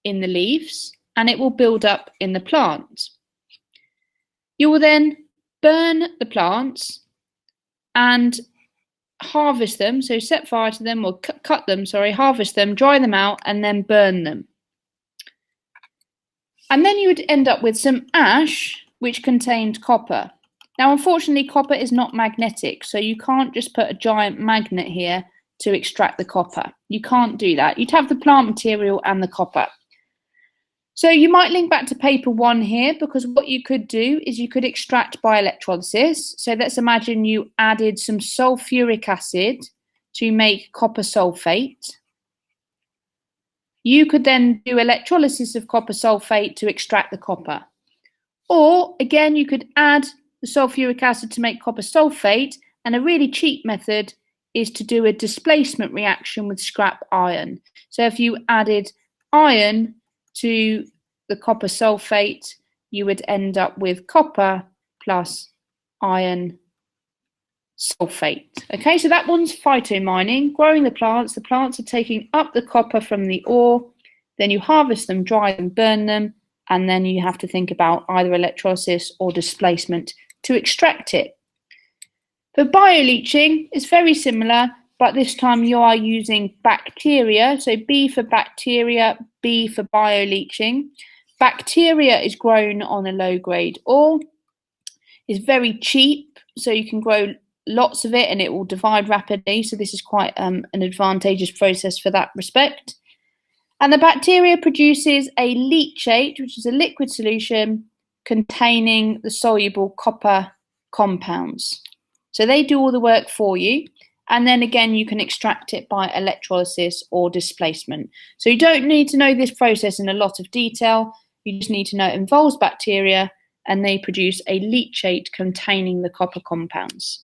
in the leaves, and it will build up in the plant. You will then burn the plants and harvest them, so set fire to them, or cut them, harvest them, dry them out, and then burn them. And then you would end up with some ash which contained copper. Now, unfortunately, copper is not magnetic, so you can't just put a giant magnet here to extract the copper. You can't do that. You'd have the plant material and the copper. So you might link back to paper 1 here, because what you could do is you could extract by electrolysis. So let's imagine you added some sulfuric acid to make copper sulfate. You could then do electrolysis of copper sulfate to extract the copper. Or again, you could add the sulfuric acid to make copper sulfate, and a really cheap method is to do a displacement reaction with scrap iron. So if you added iron to the copper sulfate, you would end up with copper plus iron sulfate. Okay, so that one's phytomining, growing the plants. The plants are taking up the copper from the ore, then you harvest them, dry them, burn them, and then you have to think about either electrolysis or displacement to extract it. For bioleaching, it's very similar, but this time you are using bacteria. So B for bacteria, B for bioleaching. Bacteria is grown on a low-grade ore. It's very cheap, so you can grow lots of it and it will divide rapidly. So this is quite an advantageous process for that respect. And the bacteria produces a leachate, which is a liquid solution containing the soluble copper compounds. So they do all the work for you. And then again, you can extract it by electrolysis or displacement. So you don't need to know this process in a lot of detail. You just need to know it involves bacteria and they produce a leachate containing the copper compounds.